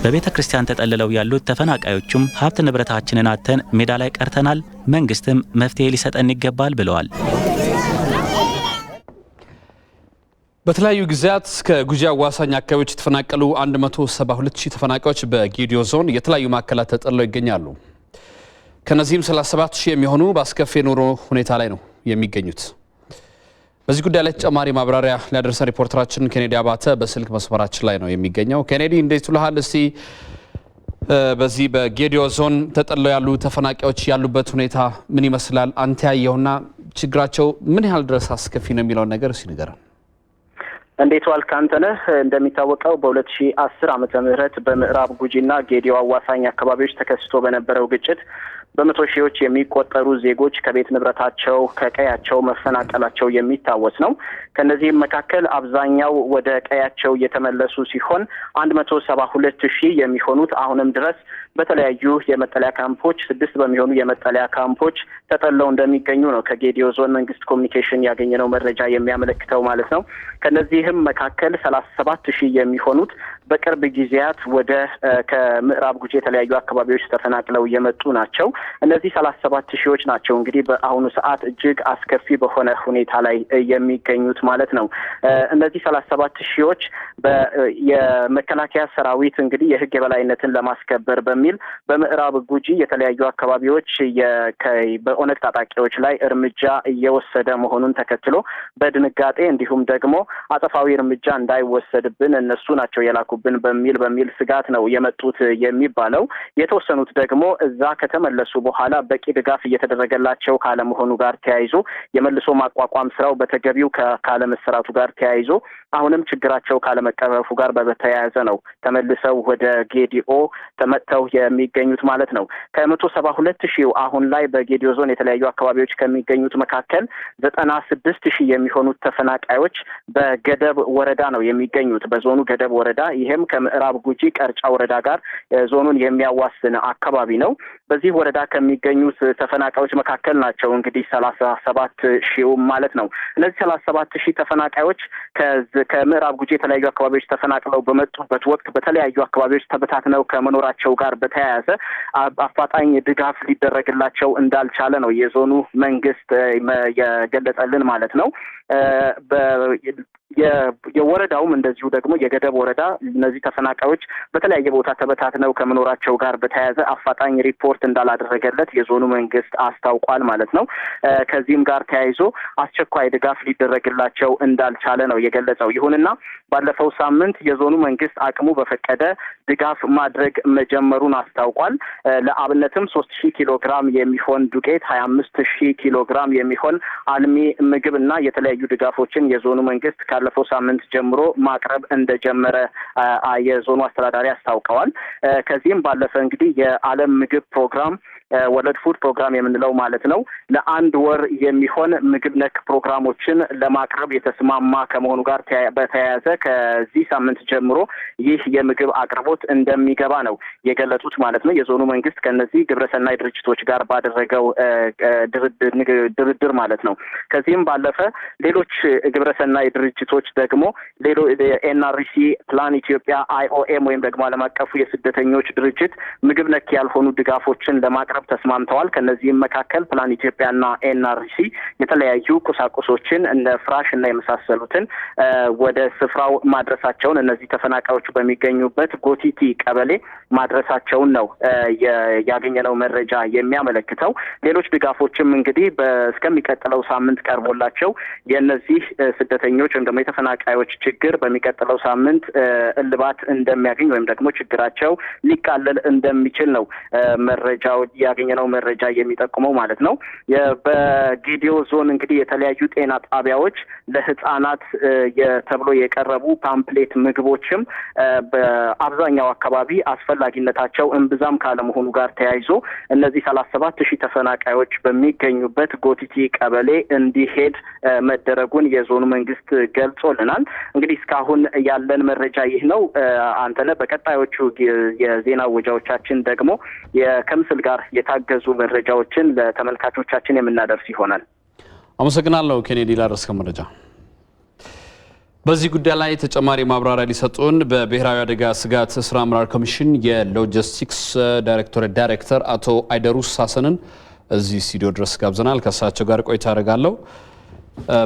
በቤተ ክርስቲያን ተጠልለው ያሉት ተፈናቃዮቹም ሀብት ንብረታችንን አተን ሜዳ ላይ ቀርተናል፣ መንግስትም መፍትሄ ሊሰጠን ይገባል ብለዋል። በተለያዩ ጊዜያት ከጉጂ አዋሳኝ አካባቢዎች የተፈናቀሉ 172,000 ተፈናቃዮች በጌዲዮ ዞን የተለያዩ ማዕከላት ተጠልለው ይገኛሉ። ከነዚህም 37,000 የሚሆኑ በአስከፊ ኑሮ ሁኔታ ላይ ነው የሚገኙት። በዚህ ጉዳይ ላይ ተጨማሪ ማብራሪያ ሊያደርሰን ሪፖርተራችን ኬኔዲ አባተ በስልክ መስመራችን ላይ ነው የሚገኘው። ኬኔዲ እንዴት ውለሃል? እስቲ በዚህ በጌዲዮ ዞን ተጠልለው ያሉ ተፈናቃዮች ያሉበት ሁኔታ ምን ይመስላል? አንተ ያየውና ችግራቸው ምን ያህል ድረስ አስከፊ ነው የሚለውን ነገር እስቲ ንገረን። እንዴት ዋልክ አንተነህ? እንደሚታወቀው በ2010 ዓመተ ምህረት በምዕራብ ጉጂና ጌዲዮ አዋሳኝ አካባቢዎች ተከስቶ በነበረው ግጭት በመቶ ሺዎች የሚቆጠሩ ዜጎች ከቤት ንብረታቸው ከቀያቸው መፈናቀላቸው የሚታወስ ነው። ከነዚህም መካከል አብዛኛው ወደ ቀያቸው የተመለሱ ሲሆን 172,000 የሚሆኑት አሁንም ድረስ በተለያዩ የመጠለያ ካምፖች 6 በሚሆኑ የመጠለያ ካምፖች ተጠልለው እንደሚገኙ ነው ከጌዲዮ ዞን መንግስት ኮሚኒኬሽን ያገኘነው መረጃ የሚያመለክተው ማለት ነው። ከነዚህም መካከል 37,000 የሚሆኑት በቅርብ ጊዜያት ወደ ከምዕራብ ጉጂ የተለያዩ አካባቢዎች ተፈናቅለው የመጡ ናቸው። እነዚህ 37,000 ናቸው እንግዲህ በአሁኑ ሰዓት እጅግ አስከፊ በሆነ ሁኔታ ላይ የሚገኙት ማለት ነው። እነዚህ 37,000 የመከላከያ ሰራዊት እንግዲህ የህግ የበላይነትን ለማስከበር በሚል በምዕራብ ጉጂ የተለያዩ አካባቢዎች በኦነግ ታጣቂዎች ላይ እርምጃ እየወሰደ መሆኑን ተከትሎ በድንጋጤ እንዲሁም ደግሞ አጸፋዊ እርምጃ እንዳይወሰድብን እነሱ ናቸው የላኩብን በሚል ስጋት ነው የመጡት የሚባለው። የተወሰኑት ደግሞ እዛ ከተመለሱ በኋላ በቂ ድጋፍ እየተደረገላቸው ካለመሆኑ ጋር ተያይዞ የመልሶ ማቋቋም ስራው በተገቢው ካለመሰራቱ ጋር ተያይዞ አሁንም ችግራቸው ካለመቀረፉ ጋር በተያያዘ ነው ተመልሰው ወደ ጌዲኦ ተመተው የሚገኙት ማለት ነው። ከ172,000 አሁን ላይ በጌዲዮ ዞን የተለያዩ አካባቢዎች ከሚገኙት መካከል 96,000 የሚሆኑት ተፈናቃዮች በገደብ ወረዳ ነው የሚገኙት፣ በዞኑ ገደብ ወረዳ። ይሄም ከምዕራብ ጉጂ ቀርጫ ወረዳ ጋር ዞኑን የሚያዋስን አካባቢ ነው። በዚህ ወረዳ ከሚገኙት ተፈናቃዮች መካከል ናቸው እንግዲህ 37,000 ማለት ነው። እነዚህ 37,000 ተፈናቃዮች ከምዕራብ ጉጂ የተለያዩ አካባቢዎች ተፈናቅለው በመጡበት ወቅት በተለያዩ አካባቢዎች ተበታትነው ከመኖራቸው ጋር በተያያዘ አፋጣኝ ድጋፍ ሊደረግላቸው እንዳልቻለ ነው የዞኑ መንግስት የገለጸልን ማለት ነው። የወረዳውም እንደዚሁ ደግሞ የገደብ ወረዳ እነዚህ ተፈናቃዮች በተለያየ ቦታ ተበታትነው ከመኖራቸው ጋር በተያያዘ አፋጣኝ ሪፖርት እንዳላደረገለት የዞኑ መንግስት አስታውቋል ማለት ነው። ከዚህም ጋር ተያይዞ አስቸኳይ ድጋፍ ሊደረግላቸው እንዳልቻለ ነው የገለጸው። ይሁንና ባለፈው ሳምንት የዞኑ መንግስት አቅሙ በፈቀደ ድጋፍ ማድረግ መጀመሩን አስታውቋል። ለአብነትም 3,000 ኪሎ ግራም የሚሆን ዱቄት፣ 25,000 ኪሎ ግራም የሚሆን አልሚ ምግብና የተለያዩ ድጋፎችን የዞኑ መንግስት ካለፈው ሳምንት ጀምሮ ማቅረብ እንደጀመረ የዞኑ አስተዳዳሪ አስታውቀዋል። ከዚህም ባለፈ እንግዲህ የዓለም ምግብ ፕሮግራም ወርልድ ፉድ ፕሮግራም የምንለው ማለት ነው ለአንድ ወር የሚሆን ምግብ ነክ ፕሮግራሞችን ለማቅረብ የተስማማ ከመሆኑ ጋር በተያያዘ ከዚህ ሳምንት ጀምሮ ይህ የምግብ አቅርቦት እንደሚገባ ነው የገለጹት ማለት ነው። የዞኑ መንግስት ከነዚህ ግብረሰናይ ድርጅቶች ጋር ባደረገው ድርድር ማለት ነው። ከዚህም ባለፈ ሌሎች ግብረሰናይ ድርጅቶች ደግሞ ኤንአርሲ፣ ፕላን ኢትዮጵያ፣ IOM ወይም ደግሞ ዓለም አቀፉ የስደተኞች ድርጅት ምግብ ነክ ያልሆኑ ድጋፎችን ለማቅረብ ተስማምተዋል። ከነዚህም መካከል ፕላን ኢትዮጵያና ኤንአርሲ የተለያዩ ቁሳቁሶችን እንደ ፍራሽ እና የመሳሰሉትን ወደ ስፍራው ማድረሳቸውን እነዚህ ተፈናቃዮች በሚገኙበት ጎቲቲ ቀበሌ ማድረሳቸውን ነው ያገኘነው መረጃ የሚያመለክተው። ሌሎች ድጋፎችም እንግዲህ እስከሚቀጥለው ሳምንት ቀርቦላቸው የእነዚህ ስደተኞች ወይም ደግሞ የተፈናቃዮች ችግር በሚቀጥለው ሳምንት እልባት እንደሚያገኝ ወይም ደግሞ ችግራቸው ሊቃለል እንደሚችል ነው መረጃው ያገኘነው መረጃ የሚጠቁመው ማለት ነው። በጌዲዮ ዞን እንግዲህ የተለያዩ ጤና ጣቢያዎች ለህፃናት ተብሎ የቀረቡ ፓምፕሌት ምግቦችም በአብዛኛው አካባቢ አስፈላጊነታቸው እምብዛም ካለመሆኑ ጋር ተያይዞ እነዚህ 37,000 ተፈናቃዮች በሚገኙበት ጎቲቲ ቀበሌ እንዲሄድ መደረጉን የዞኑ መንግስት ገልጾልናል። እንግዲህ እስካሁን ያለን መረጃ ይህ ነው። አንተነህ በቀጣዮቹ የዜና ወጃዎቻችን ደግሞ ከምስል ጋር የታገዙ መረጃዎችን ለተመልካቾቻችን የምናደርስ ይሆናል። አመሰግናለሁ ኬኔዲ ላደረስከው መረጃ። በዚህ ጉዳይ ላይ ተጨማሪ ማብራሪያ ሊሰጡን በብሔራዊ አደጋ ስጋት ስራ አመራር ኮሚሽን የሎጂስቲክስ ዳይሬክተር አቶ አይደሩስ ሀሰንን እዚህ ስቱዲዮ ድረስ ጋብዘናል። ከእሳቸው ጋር ቆይታ አደርጋለሁ።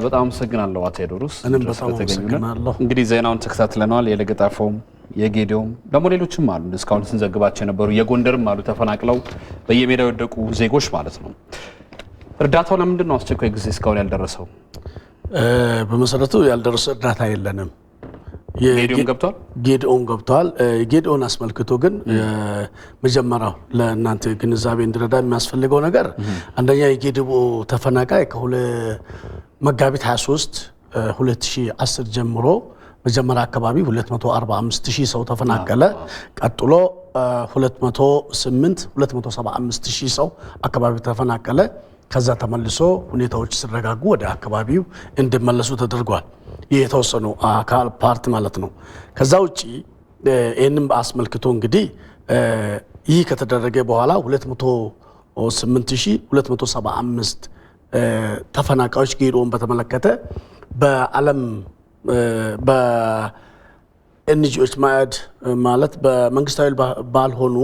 በጣም አመሰግናለሁ አቶ አይደሩስ። እኔም በጣም አመሰግናለሁ። እንግዲህ ዜናውን ተከታትለናል። የለገጣፎም የጌዲዮም ደግሞ ሌሎችም አሉ እስካሁን ስንዘግባቸው የነበሩ የጎንደርም አሉ ተፈናቅለው በየሜዳው የወደቁ ዜጎች ማለት ነው። እርዳታው ለምንድን ነው አስቸኳይ ጊዜ እስካሁን ያልደረሰው? በመሰረቱ ያልደረሰ እርዳታ የለንም። ጌዲኦም ገብቷል። ጌዲኦም ገብቷል። ጌዲኦን አስመልክቶ ግን መጀመሪያው ለእናንተ ግንዛቤ እንዲረዳ የሚያስፈልገው ነገር አንደኛ የጌዲኦ ተፈናቃይ መጋቢት 23 2010 ጀምሮ መጀመሪያ አካባቢ 245,000 ሰው ተፈናቀለ። ቀጥሎ 275,000 ሰው አካባቢ ተፈናቀለ። ከዛ ተመልሶ ሁኔታዎች ሲረጋጉ ወደ አካባቢው እንዲመለሱ ተደርጓል። ይህ የተወሰኑ አካል ፓርት ማለት ነው። ከዛ ውጪ ይህንም አስመልክቶ እንግዲህ ይህ ከተደረገ በኋላ 208,275 ተፈናቃዮች ጌዲኦን በተመለከተ በዓለም በኤንጂኦች ማለት በመንግስታዊ ባልሆኑ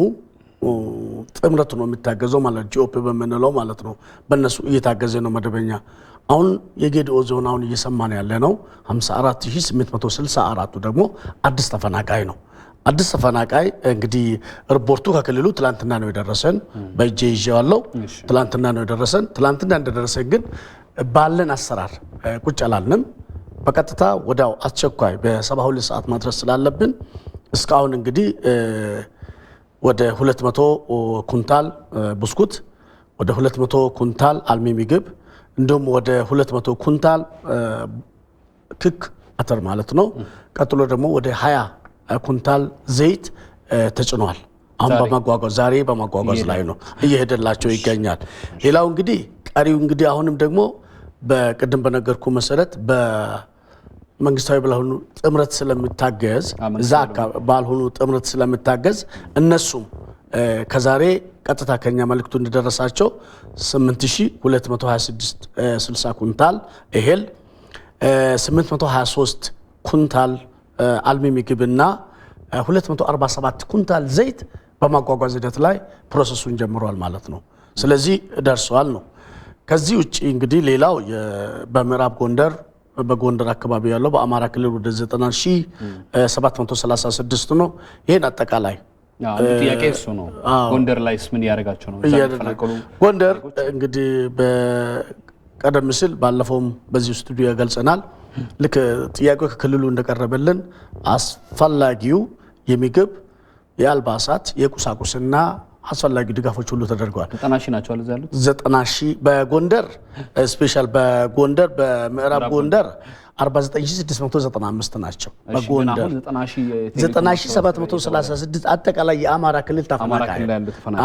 ጥምረት ነው የሚታገዘው ማለት ጂኦፒ በምንለው ማለት ነው። በእነሱ እየታገዘ ነው መደበኛ። አሁን የጌዲኦ ዞን አሁን እየሰማን ያለ ነው 54,864ቱ ደግሞ አዲስ ተፈናቃይ ነው። አዲስ ተፈናቃይ እንግዲህ ሪፖርቱ ከክልሉ ትላንትና ነው የደረሰን። በእጄ ይዤዋለሁ። ትላንትና ነው የደረሰን። ትላንትና እንደደረሰን ግን ባለን አሰራር ቁጭ አላልንም። በቀጥታ ወዲያው አስቸኳይ በ72 ሰዓት ማድረስ ስላለብን እስካሁን እንግዲህ ወደ 200 ኩንታል ብስኩት፣ ወደ 200 ኩንታል አልሚ ምግብ እንዲሁም ወደ 200 ኩንታል ክክ አተር ማለት ነው። ቀጥሎ ደግሞ ወደ 20 ኩንታል ዘይት ተጭኗል። አሁን በማጓጓዝ ዛሬ በማጓጓዝ ላይ ነው፣ እየሄደላቸው ይገኛል። ሌላው እንግዲህ ቀሪው እንግዲህ አሁንም ደግሞ በቅድም በነገርኩ መሰረት መንግስታዊ ባልሆኑ ጥምረት ስለምታገዝ እዛ ባልሆኑ ጥምረት ስለምታገዝ እነሱም ከዛሬ ቀጥታ ከኛ መልእክቱ እንደደረሳቸው 8226 ኩንታል እህል፣ 823 ኩንታል አልሚ ምግብና 247 ኩንታል ዘይት በማጓጓዝ ሂደት ላይ ፕሮሰሱን ጀምሯል ማለት ነው። ስለዚህ ደርሷል ነው። ከዚህ ውጪ እንግዲህ ሌላው በምዕራብ ጎንደር በጎንደር አካባቢ ያለው በአማራ ክልል ወደ 90,736 ነው። ይሄን አጠቃላይ ጥያቄ እሱ ነው። ጎንደር ላይስ ምን ያደርጋቸው ነው? ጎንደር እንግዲህ በቀደም ሲል ባለፈውም በዚህ ስቱዲዮ ገልጸናል። ልክ ጥያቄው ከክልሉ እንደቀረበልን አስፈላጊው የምግብ የአልባሳት የቁሳቁስና አስፈላጊ ድጋፎች ሁሉ ተደርገዋል። 90,000 ናቸው አለ ያሉት 90,000 በጎንደር ስፔሻል በጎንደር በምዕራብ ጎንደር 49,695 ናቸው። በጎንደር 90,736 አጠቃላይ የአማራ ክልል ተፈናቃይ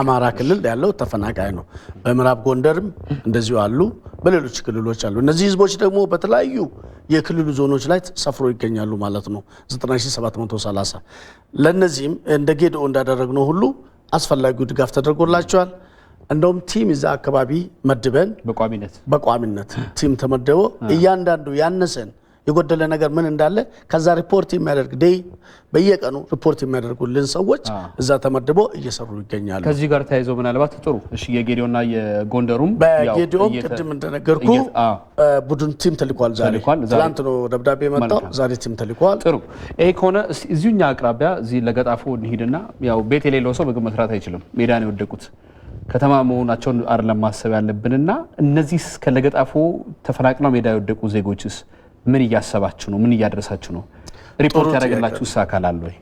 አማራ ክልል ያለው ተፈናቃይ ነው። በምዕራብ ጎንደርም እንደዚሁ አሉ፣ በሌሎች ክልሎች አሉ። እነዚህ ህዝቦች ደግሞ በተለያዩ የክልሉ ዞኖች ላይ ሰፍሮ ይገኛሉ ማለት ነው። 90,730 ለነዚህም እንደ ጌዲኦ እንዳደረግነው ሁሉ አስፈላጊው ድጋፍ ተደርጎላቸዋል። እንደውም ቲም እዛ አካባቢ መድበን በቋሚነት ቲም ተመደበ። እያንዳንዱ ያነሰን የጎደለ ነገር ምን እንዳለ ከዛ ሪፖርት የሚያደርግ በየቀኑ ሪፖርት የሚያደርጉልን ሰዎች እዛ ተመድበው እየሰሩ ይገኛሉ። ከዚህ ጋር ተያይዘው ምናልባት ጥሩ እሺ፣ የጌዲኦና የጎንደሩም በጌዲኦም ቅድም እንደነገርኩ ቡድን ቲም ተልኳል። ዛሬ ትላንት ነው ደብዳቤ መጣው፣ ዛሬ ቲም ተልኳል። ጥሩ። ይሄ ከሆነ እዚሁኛ አቅራቢያ እዚህ ለገጣፎ እንሂድና ያው ቤት የሌለው ሰው ምግብ መስራት አይችልም። ሜዳ ነው የወደቁት ከተማ መሆናቸውን አይደለም ማሰብ ያለብንና እነዚህ ከለገጣፎ ተፈናቅለው ሜዳ የወደቁ ዜጎችስ ምን እያሰባችሁ ነው? ምን እያደረሳችሁ ነው? ሪፖርት ያደረገላችሁ አካል አለ ወይ?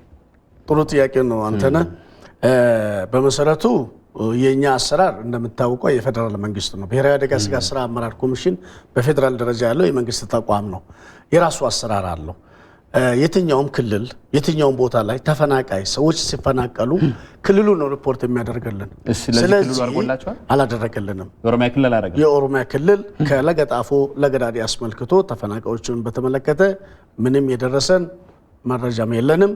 ጥሩ ጥያቄ ነው አንተነህ። በመሰረቱ የኛ አሰራር እንደምታውቀው የፌደራል መንግስት ነው። ብሔራዊ አደጋ ስጋት ስራ አመራር ኮሚሽን በፌደራል ደረጃ ያለው የመንግስት ተቋም ነው። የራሱ አሰራር አለው። የትኛውም ክልል የትኛውም ቦታ ላይ ተፈናቃይ ሰዎች ሲፈናቀሉ ክልሉ ነው ሪፖርት የሚያደርግልን። ስለዚህ አድርጎላችኋል? አላደረገልንም። የኦሮሚያ ክልል ከለገጣፎ ለገዳዲ አስመልክቶ ተፈናቃዮችን በተመለከተ ምንም የደረሰን መረጃም የለንም።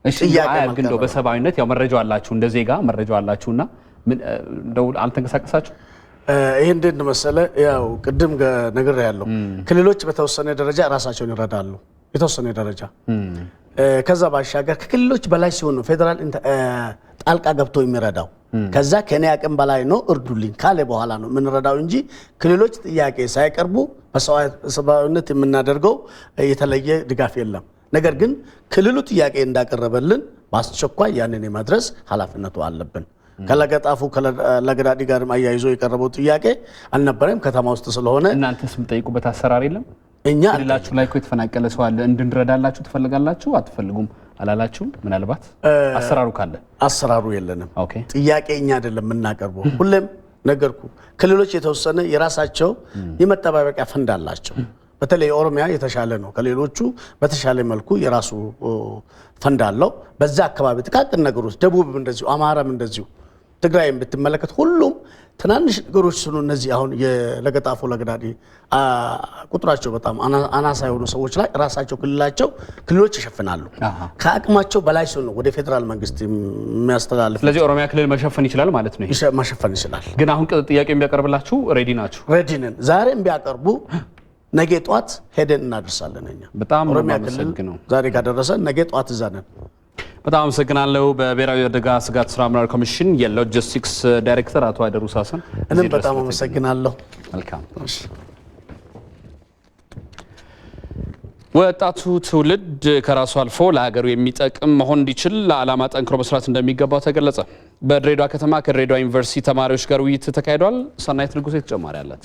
እንደው በሰብአዊነት ያው መረጃው አላችሁ፣ እንደ ዜጋ መረጃው አላችሁና እንደው አልተንቀሳቀሳችሁ? ይሄ እንዴት መሰለ፣ ያው ቅድም ነገር ያለው ክልሎች በተወሰነ ደረጃ ራሳቸውን ይረዳሉ። የተወሰነ ደረጃ ከዛ ባሻገር ከክልሎች በላይ ሲሆን ነው ፌደራል ጣልቃ ገብቶ የሚረዳው። ከዛ ከኔ አቅም በላይ ነው እርዱልኝ ካለ በኋላ ነው የምንረዳው እንጂ ክልሎች ጥያቄ ሳይቀርቡ በሰብአዊነት የምናደርገው የተለየ ድጋፍ የለም። ነገር ግን ክልሉ ጥያቄ እንዳቀረበልን በአስቸኳይ ያንን የማድረስ ኃላፊነቱ አለብን። ከለገጣፉ ከለገዳዲ ጋርም አያይዞ የቀረበው ጥያቄ አልነበረም። ከተማ ውስጥ ስለሆነ እናንተስ የምትጠይቁበት አሰራር የለም? እኛ ክልላችሁ ላይ እኮ የተፈናቀለ ሰው አለ፣ እንድንረዳላችሁ ትፈልጋላችሁ አትፈልጉም አላላችሁም? ምናልባት አሰራሩ ካለ አሰራሩ የለንም። ጥያቄ እኛ አይደለም የምናቀርበው። ሁሌም ነገርኩ፣ ክልሎች የተወሰነ የራሳቸው የመጠባበቂያ ፈንድ አላቸው። በተለይ ኦሮሚያ የተሻለ ነው ከሌሎቹ በተሻለ መልኩ የራሱ ፈንድ አለው። በዛ አካባቢ ጥቃቅን ነገሮች፣ ደቡብም እንደዚሁ፣ አማራም እንደዚሁ፣ ትግራይም ብትመለከት ሁሉም ትናንሽ ነገሮች ስሉ እነዚህ አሁን የለገጣፎ ለገዳዲ ቁጥራቸው በጣም አናሳ የሆኑ ሰዎች ላይ ራሳቸው ክልሎች ይሸፍናሉ። ከአቅማቸው በላይ ሲሆን ወደ ፌደራል መንግስት የሚያስተላልፍ። ስለዚህ ኦሮሚያ ክልል መሸፈን ይችላል ማለት ነው። መሸፈን ይችላል። ግን አሁን ጥያቄ ቢያቀርብላችሁ ሬዲ ናችሁ? ሬዲ ነን። ዛሬም ቢያቀርቡ ነገ ጧት ሄደን እናደርሳለን። እኛ በጣም ኦሮሚያ ክልል ዛሬ ካደረሰን ነገ ጧት እዛ ነን። በጣም አመሰግናለሁ። በብሔራዊ አደጋ ስጋት ስራ አመራር ኮሚሽን የሎጂስቲክስ ዳይሬክተር አቶ አይደሩ ሳሰን፣ እኔም በጣም አመሰግናለሁ። መልካም። ወጣቱ ትውልድ ከራሱ አልፎ ለሀገሩ የሚጠቅም መሆን እንዲችል ለዓላማ ጠንክሮ መስራት እንደሚገባው ተገለጸ። በድሬዳዋ ከተማ ከድሬዳዋ ዩኒቨርሲቲ ተማሪዎች ጋር ውይይት ተካሂዷል። ሰናይት ንጉሴ ተጨማሪ አላት።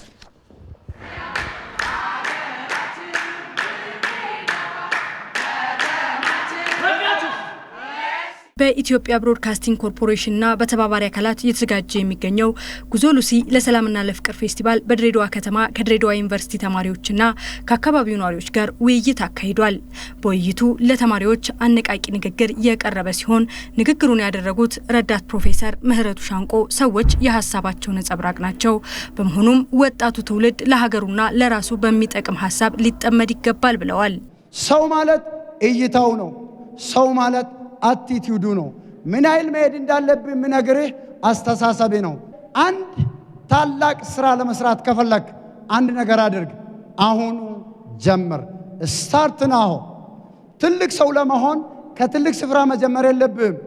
በኢትዮጵያ ብሮድካስቲንግ ኮርፖሬሽንና በተባባሪ አካላት እየተዘጋጀ የሚገኘው ጉዞ ሉሲ ለሰላምና ለፍቅር ፌስቲቫል በድሬዳዋ ከተማ ከድሬዳዋ ዩኒቨርሲቲ ተማሪዎችና ከአካባቢው ነዋሪዎች ጋር ውይይት አካሂዷል። በውይይቱ ለተማሪዎች አነቃቂ ንግግር የቀረበ ሲሆን ንግግሩን ያደረጉት ረዳት ፕሮፌሰር ምህረቱ ሻንቆ ሰዎች የሀሳባቸው ነጸብራቅ ናቸው፣ በመሆኑም ወጣቱ ትውልድ ለሀገሩና ለራሱ በሚጠቅም ሀሳብ ሊጠመድ ይገባል ብለዋል። ሰው ማለት እይታው ነው። ሰው ማለት አቲቲዩዱ ነው። ምን ያህል መሄድ እንዳለብህ የምነግርህ አስተሳሰቤ ነው። አንድ ታላቅ ስራ ለመስራት ከፈለክ አንድ ነገር አድርግ፣ አሁኑ ጀምር። ስታርት ናው። ትልቅ ሰው ለመሆን ከትልቅ ስፍራ መጀመር የለብህም።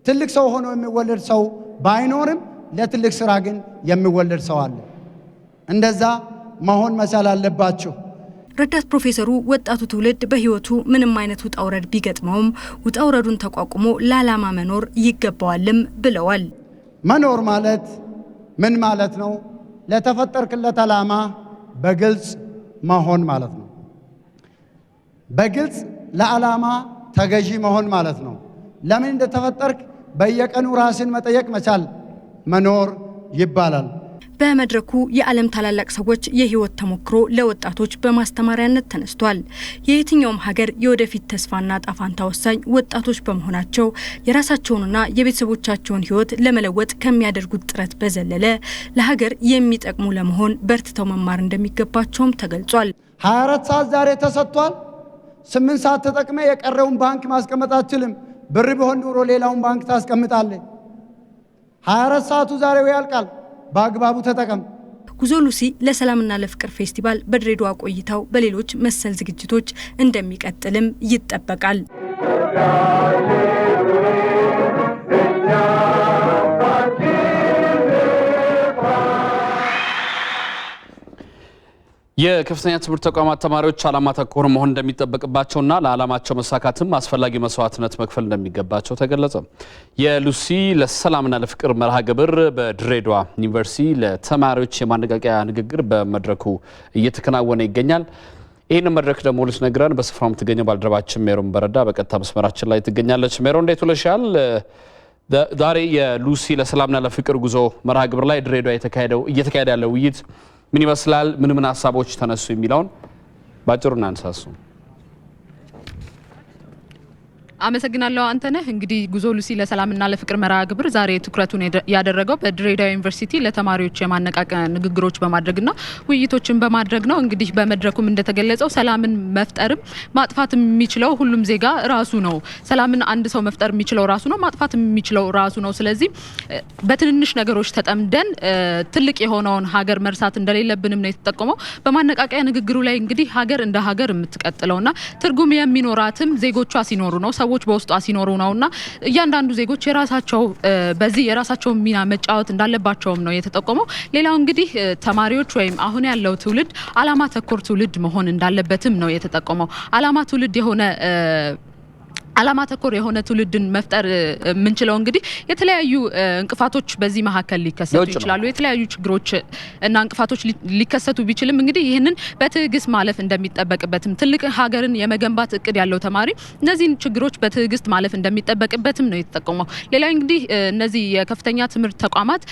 ትልቅ ሰው ሆኖ የሚወለድ ሰው ባይኖርም ለትልቅ ስራ ግን የሚወለድ ሰው አለ። እንደዛ መሆን መቻል አለባችሁ። ረዳት ፕሮፌሰሩ ወጣቱ ትውልድ በህይወቱ ምንም አይነት ውጣ ውረድ ቢገጥመውም ውጣ ውረዱን ተቋቁሞ ለዓላማ መኖር ይገባዋልም ብለዋል። መኖር ማለት ምን ማለት ነው? ለተፈጠርክለት ዓላማ በግልጽ መሆን ማለት ነው። በግልጽ ለዓላማ ተገዢ መሆን ማለት ነው። ለምን እንደተፈጠርክ በየቀኑ ራስን መጠየቅ መቻል መኖር ይባላል። በመድረኩ የዓለም ታላላቅ ሰዎች የህይወት ተሞክሮ ለወጣቶች በማስተማሪያነት ተነስቷል። የየትኛውም ሀገር የወደፊት ተስፋና ጣፋንታ ወሳኝ ወጣቶች በመሆናቸው የራሳቸውንና የቤተሰቦቻቸውን ህይወት ለመለወጥ ከሚያደርጉት ጥረት በዘለለ ለሀገር የሚጠቅሙ ለመሆን በርትተው መማር እንደሚገባቸውም ተገልጿል። 24 ሰዓት ዛሬ ተሰጥቷል። 8 ሰዓት ተጠቅመ የቀረውን ባንክ ማስቀመጥ አትችልም። ብር ቢሆን ኑሮ ሌላውን ባንክ ታስቀምጣለህ። 24 ሰዓቱ ዛሬው ያልቃል። በአግባቡ ተጠቀም። ጉዞ ሉሲ ለሰላምና ለፍቅር ፌስቲቫል በድሬዳዋ ቆይታው በሌሎች መሰል ዝግጅቶች እንደሚቀጥልም ይጠበቃል። የከፍተኛ ትምህርት ተቋማት ተማሪዎች ዓላማ ተኮር መሆን እንደሚጠበቅባቸውና ለዓላማቸው መሳካትም አስፈላጊ መስዋዕትነት መክፈል እንደሚገባቸው ተገለጸ። የሉሲ ለሰላምና ለፍቅር መርሃ ግብር በድሬዳዋ ዩኒቨርሲቲ ለተማሪዎች የማነቃቂያ ንግግር በመድረኩ እየተከናወነ ይገኛል። ይህንን መድረክ ደግሞ ልትነግረን በስፍራው የምትገኘው ባልደረባችን ሜሮን በረዳ በቀጥታ መስመራችን ላይ ትገኛለች። ሜሮን እንዴት ውለሻል? ዛሬ የሉሲ ለሰላምና ለፍቅር ጉዞ መርሃ ግብር ላይ ድሬዳዋ እየተካሄደ ያለው ውይይት ምን ይመስላል፣ ምን ሀሳቦች ተነሱ የሚለውን ባጭሩ እናንሳሱ። አመሰግናለሁ አንተነህ። እንግዲህ ጉዞ ሉሲ ለሰላምና ለፍቅር መርሃ ግብር ዛሬ ትኩረቱን ያደረገው በድሬዳዋ ዩኒቨርሲቲ ለተማሪዎች የማነቃቂያ ንግግሮች በማድረግና ውይይቶችን በማድረግ ነው። እንግዲህ በመድረኩም እንደተገለጸው ሰላምን መፍጠርም ማጥፋትም የሚችለው ሁሉም ዜጋ ራሱ ነው። ሰላምን አንድ ሰው መፍጠር የሚችለው ራሱ ነው፣ ማጥፋት የሚችለው ራሱ ነው። ስለዚህ በትንንሽ ነገሮች ተጠምደን ትልቅ የሆነውን ሀገር መርሳት እንደሌለብንም ነው የተጠቆመው። በማነቃቂያ ንግግሩ ላይ እንግዲህ ሀገር እንደ ሀገር የምትቀጥለውና ትርጉም የሚኖራትም ዜጎቿ ሲኖሩ ነው፣ ሰዎች በውስጧ ሲኖሩ ነውና እያንዳንዱ ዜጎች በዚህ የራሳቸው ሚና መጫወት እንዳለባቸውም ነው የተጠቆመው። ሌላው እንግዲህ ተማሪዎች ወይም አሁን ያለው ትውልድ አላማ ተኮር ትውልድ መሆን እንዳለበትም ነው የተጠቆመው። አላማ ተኮር የሆነ ትውልድን መፍጠር የምንችለው እንግዲህ የተለያዩ እንቅፋቶች በዚህ መካከል ሊከሰቱ ይችላሉ። የተለያዩ ችግሮች እና እንቅፋቶች ሊከሰቱ ቢችልም እንግዲህ ይህንን በትዕግስት ማለፍ እንደሚጠበቅበትም ትልቅ ሀገርን የመገንባት እቅድ ያለው ተማሪ እነዚህን ችግሮች በትዕግስት ማለፍ እንደሚጠበቅበትም ነው የተጠቆመው። ሌላው እንግዲህ እነዚህ የከፍተኛ ትምህርት ተቋማት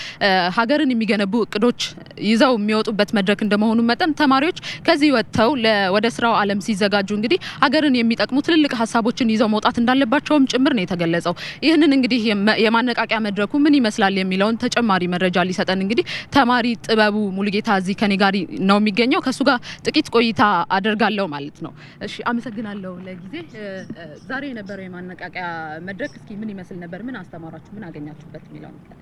ሀገርን የሚገነቡ እቅዶች ይዘው የሚወጡበት መድረክ እንደመሆኑ መጠን ተማሪዎች ከዚህ ወጥተው ወደ ስራው ዓለም ሲዘጋጁ እንግዲህ ሀገርን የሚጠቅሙ ትልልቅ ሀሳቦችን ይዘው መውጣት እንዳለባቸውም ጭምር ነው የተገለጸው። ይህንን እንግዲህ የማነቃቂያ መድረኩ ምን ይመስላል የሚለውን ተጨማሪ መረጃ ሊሰጠን እንግዲህ ተማሪ ጥበቡ ሙሉጌታ እዚህ ከኔ ጋር ነው የሚገኘው። ከሱ ጋር ጥቂት ቆይታ አደርጋለሁ ማለት ነው። እሺ፣ አመሰግናለሁ ለጊዜ። ዛሬ የነበረው የማነቃቂያ መድረክ እስኪ ምን ይመስል ነበር? ምን አስተማራችሁ? ምን አገኛችሁበት የሚለው ነገር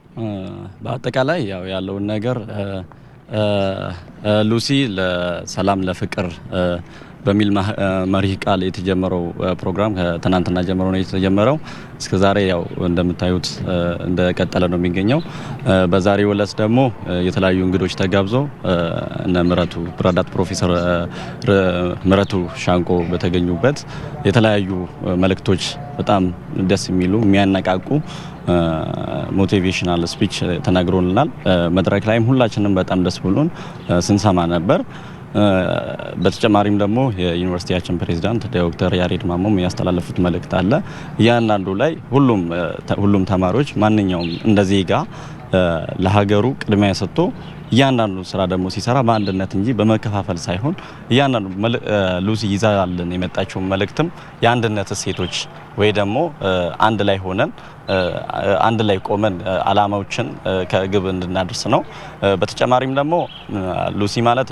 በአጠቃላይ ያለውን ነገር ሉሲ ለሰላም ለፍቅር በሚል መሪ ቃል የተጀመረው ፕሮግራም ከትናንትና ጀምሮ ነው የተጀመረው። እስከ ዛሬ እንደምታዩት እንደቀጠለ ነው የሚገኘው። በዛሬው ዕለት ደግሞ የተለያዩ እንግዶች ተጋብዘው እነ ረዳት ፕሮፌሰር ምረቱ ሻንቆ በተገኙበት የተለያዩ መልእክቶች በጣም ደስ የሚሉ የሚያነቃቁ ሞቲቬሽናል ስፒች ተናግሮልናል። መድረክ ላይም ሁላችንም በጣም ደስ ብሎን ስንሰማ ነበር። በተጨማሪም ደግሞ የዩኒቨርሲቲያችን ፕሬዝዳንት ዶክተር ያሬድ ማሞም ያስተላለፉት መልእክት አለ። እያንዳንዱ ላይ ሁሉም ተማሪዎች ማንኛውም እንደ ዜጋ ለሀገሩ ቅድሚያ ሰጥቶ እያንዳንዱ ስራ ደግሞ ሲሰራ በአንድነት እንጂ በመከፋፈል ሳይሆን እያንዳንዱ ሉሲ ይዛልን የመጣችው መልእክትም የአንድነት እሴቶች ወይ ደግሞ አንድ ላይ ሆነን አንድ ላይ ቆመን አላማዎችን ከግብ እንድናደርስ ነው። በተጨማሪም ደግሞ ሉሲ ማለት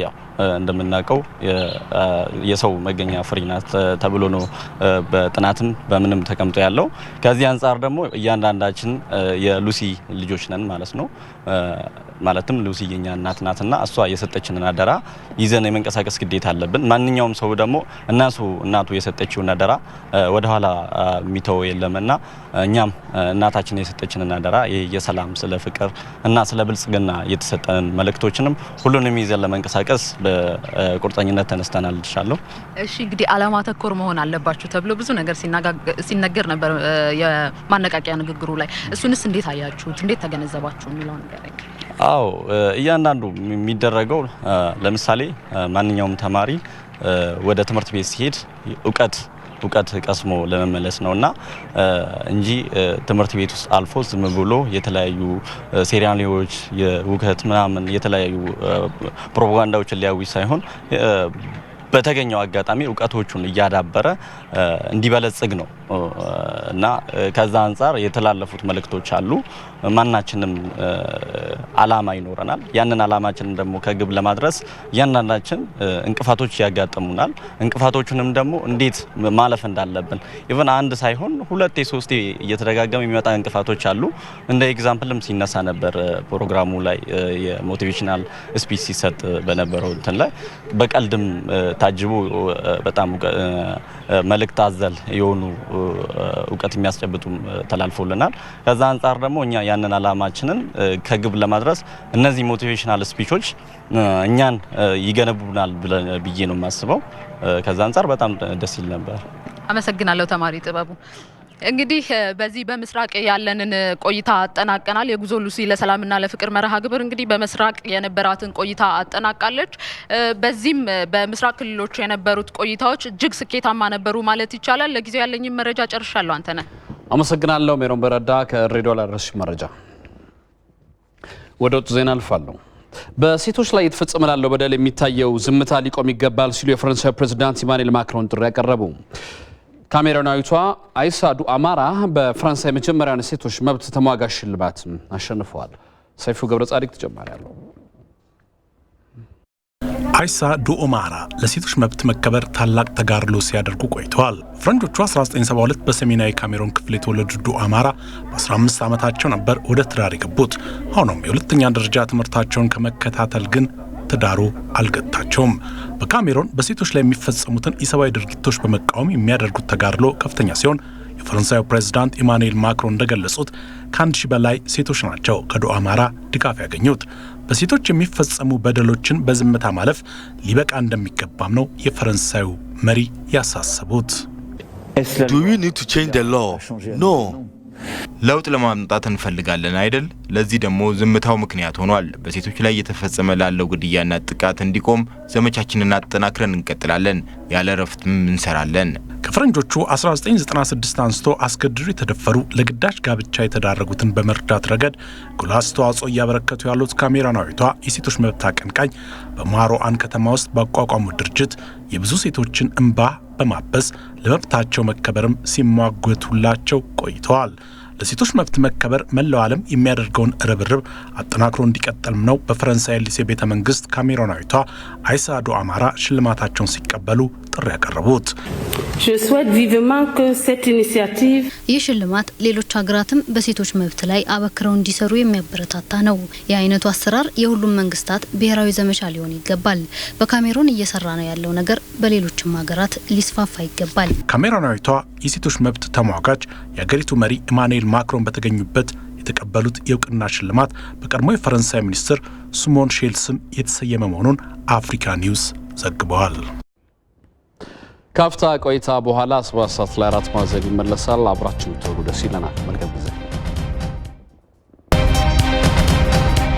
እንደምናውቀው የሰው መገኛ ፍሬ ናት ተብሎ ነው በጥናትም በምንም ተቀምጦ ያለው። ከዚህ አንጻር ደግሞ እያንዳንዳችን የሉሲ ልጆች ነን ማለት ነው። ማለትም ሉሲ የኛ እናት ናትና እሷ የሰጠችንን አደራ ይዘን የመንቀሳቀስ ግዴታ አለብን። ማንኛውም ሰው ደግሞ እናቱ የሰጠችውን አደራ ወደ ኋላ የሚተው የለምና እኛም እናታችን የሰጠችንን አደራ የሰላም ስለ ፍቅር እና ስለ ብልጽግና የተሰጠንን መልእክቶችንም ሁሉንም ይዘን ለመንቀሳቀስ በቁርጠኝነት ተነስተናል ልሻለሁ። እሺ፣ እንግዲህ አላማ ተኮር መሆን አለባችሁ ተብሎ ብዙ ነገር ሲነገር ነበር የማነቃቂያ ንግግሩ ላይ። እሱንስ እንዴት አያችሁት? እንዴት ተገነዘባችሁ የሚለው ነገር? አዎ፣ እያንዳንዱ የሚደረገው ለምሳሌ ማንኛውም ተማሪ ወደ ትምህርት ቤት ሲሄድ እውቀት ቀስሞ ለመመለስ ነውና እንጂ ትምህርት ቤት ውስጥ አልፎ ዝም ብሎ የተለያዩ ሴሪያሊዎች የውከት ምናምን የተለያዩ ፕሮፓጋንዳዎችን ሊያውጅ ሳይሆን በተገኘው አጋጣሚ እውቀቶቹን እያዳበረ እንዲበለጽግ ነው እና ከዛ አንጻር የተላለፉት መልእክቶች አሉ። ማናችንም አላማ ይኖረናል። ያንን አላማችንን ደግሞ ከግብ ለማድረስ እያንዳንዳችን እንቅፋቶች ያጋጥሙናል። እንቅፋቶቹንም ደግሞ እንዴት ማለፍ እንዳለብን ኢቭን አንድ ሳይሆን ሁለቴ ሶስቴ እየተደጋገመ የሚመጣ እንቅፋቶች አሉ። እንደ ኤግዛምፕልም ሲነሳ ነበር ፕሮግራሙ ላይ የሞቲቬሽናል ስፒች ሲሰጥ በነበረው እንትን ላይ በቀልድም ታጅቡ በጣም መልእክት አዘል የሆኑ እውቀት የሚያስጨብጡ ተላልፎልናል። ከዛ አንጻር ደግሞ እኛ ያንን አላማችንን ከግብ ለማድረስ እነዚህ ሞቲቬሽናል ስፒቾች እኛን ይገነቡናል ብዬ ነው የማስበው። ከዛ አንጻር በጣም ደስ ይል ነበር። አመሰግናለሁ ተማሪ ጥበቡ። እንግዲህ በዚህ በምስራቅ ያለንን ቆይታ አጠናቀናል። የጉዞ ሉሲ ለሰላምና ለፍቅር መርሃ ግብር እንግዲህ በምስራቅ የነበራትን ቆይታ አጠናቃለች። በዚህም በምስራቅ ክልሎች የነበሩት ቆይታዎች እጅግ ስኬታማ ነበሩ ማለት ይቻላል። ለጊዜው ያለኝን መረጃ ጨርሻለሁ። አንተነህ አመሰግናለሁ ሜሮን በረዳ ከሬዲዮ ላይ ረሽ መረጃ። ወደ ወጥ ዜና አልፋለሁ። በሴቶች ላይ የተፈጸመ ላለው በደል የሚታየው ዝምታ ሊቆም ይገባል ሲሉ የፈረንሳይ ፕሬዝዳንት ኢማኑኤል ማክሮን ጥሪ ያቀረቡ። ካሜሮናዊቷ አይሳዱ አማራ በፈረንሳይ መጀመሪያውን ሴቶች መብት ተሟጋች ሽልማት አሸንፈዋል። ሰይፉ ገብረ ጻድቅ ተጨማሪ አለው። አይሳ ዱኦማራ ለሴቶች መብት መከበር ታላቅ ተጋድሎ ሲያደርጉ ቆይተዋል። ፈረንጆቹ 1972 በሰሜናዊ ካሜሮን ክፍል የተወለዱት ዱኦማራ በ15 ዓመታቸው ነበር ወደ ትዳር የገቡት። ሆኖም የሁለተኛ ደረጃ ትምህርታቸውን ከመከታተል ግን ትዳሩ አልገታቸውም። በካሜሮን በሴቶች ላይ የሚፈጸሙትን ኢሰብአዊ ድርጊቶች በመቃወም የሚያደርጉት ተጋድሎ ከፍተኛ ሲሆን የፈረንሳዩ ፕሬዝዳንት ኢማኑኤል ማክሮን እንደገለጹት ከ1000 በላይ ሴቶች ናቸው ከዱኦማራ ድጋፍ ያገኙት። በሴቶች የሚፈጸሙ በደሎችን በዝምታ ማለፍ ሊበቃ እንደሚገባም ነው የፈረንሳዩ መሪ ያሳሰቡት። Do we need to change the law? No. ለውጥ ለማምጣት እንፈልጋለን አይደል? ለዚህ ደግሞ ዝምታው ምክንያት ሆኗል። በሴቶች ላይ እየተፈጸመ ላለው ግድያና ጥቃት እንዲቆም ዘመቻችንን አጠናክረን እንቀጥላለን። ያለ ረፍትም እንሰራለን። ከፈረንጆቹ 1996 አንስቶ አስገድዶ የተደፈሩ ለግዳጅ ጋብቻ የተዳረጉትን በመርዳት ረገድ ጉልህ አስተዋጽኦ እያበረከቱ ያሉት ካሜሮናዊቷ የሴቶች መብት አቀንቃኝ በማሮአን ከተማ ውስጥ ባቋቋሙት ድርጅት የብዙ ሴቶችን እንባ በማበስ ለመብታቸው መከበርም ሲሟገቱላቸው ቆይተዋል። ለሴቶች መብት መከበር መላው ዓለም የሚያደርገውን ርብርብ አጠናክሮ እንዲቀጥልም ነው በፈረንሳይ ሊሴ ቤተ መንግስት ካሜሮናዊቷ አይሳ ዱኦማራ ሽልማታቸውን ሲቀበሉ ጥሪ ያቀረቡት። ይህ ሽልማት ሌሎች ሀገራትም በሴቶች መብት ላይ አበክረው እንዲሰሩ የሚያበረታታ ነው። የአይነቱ አሰራር የሁሉም መንግስታት ብሔራዊ ዘመቻ ሊሆን ይገባል። በካሜሮን እየሰራ ነው ያለው ነገር በሌሎችም ሀገራት ሊስፋፋ ይገባል። ካሜሮናዊቷ የሴቶች መብት ተሟጋች የሀገሪቱ መሪ ኢማኑኤል ማክሮን በተገኙበት የተቀበሉት የእውቅና ሽልማት በቀድሞ የፈረንሳይ ሚኒስትር ሲሞን ሼል ስም የተሰየመ መሆኑን አፍሪካ ኒውስ ዘግበዋል። ካፍታ ቆይታ በኋላ 7 ሰዓት ላይ 4 ማዕዘን ይመለሳል። አብራችሁ ተወሩ ደስ ይለናል። መልካም ጊዜ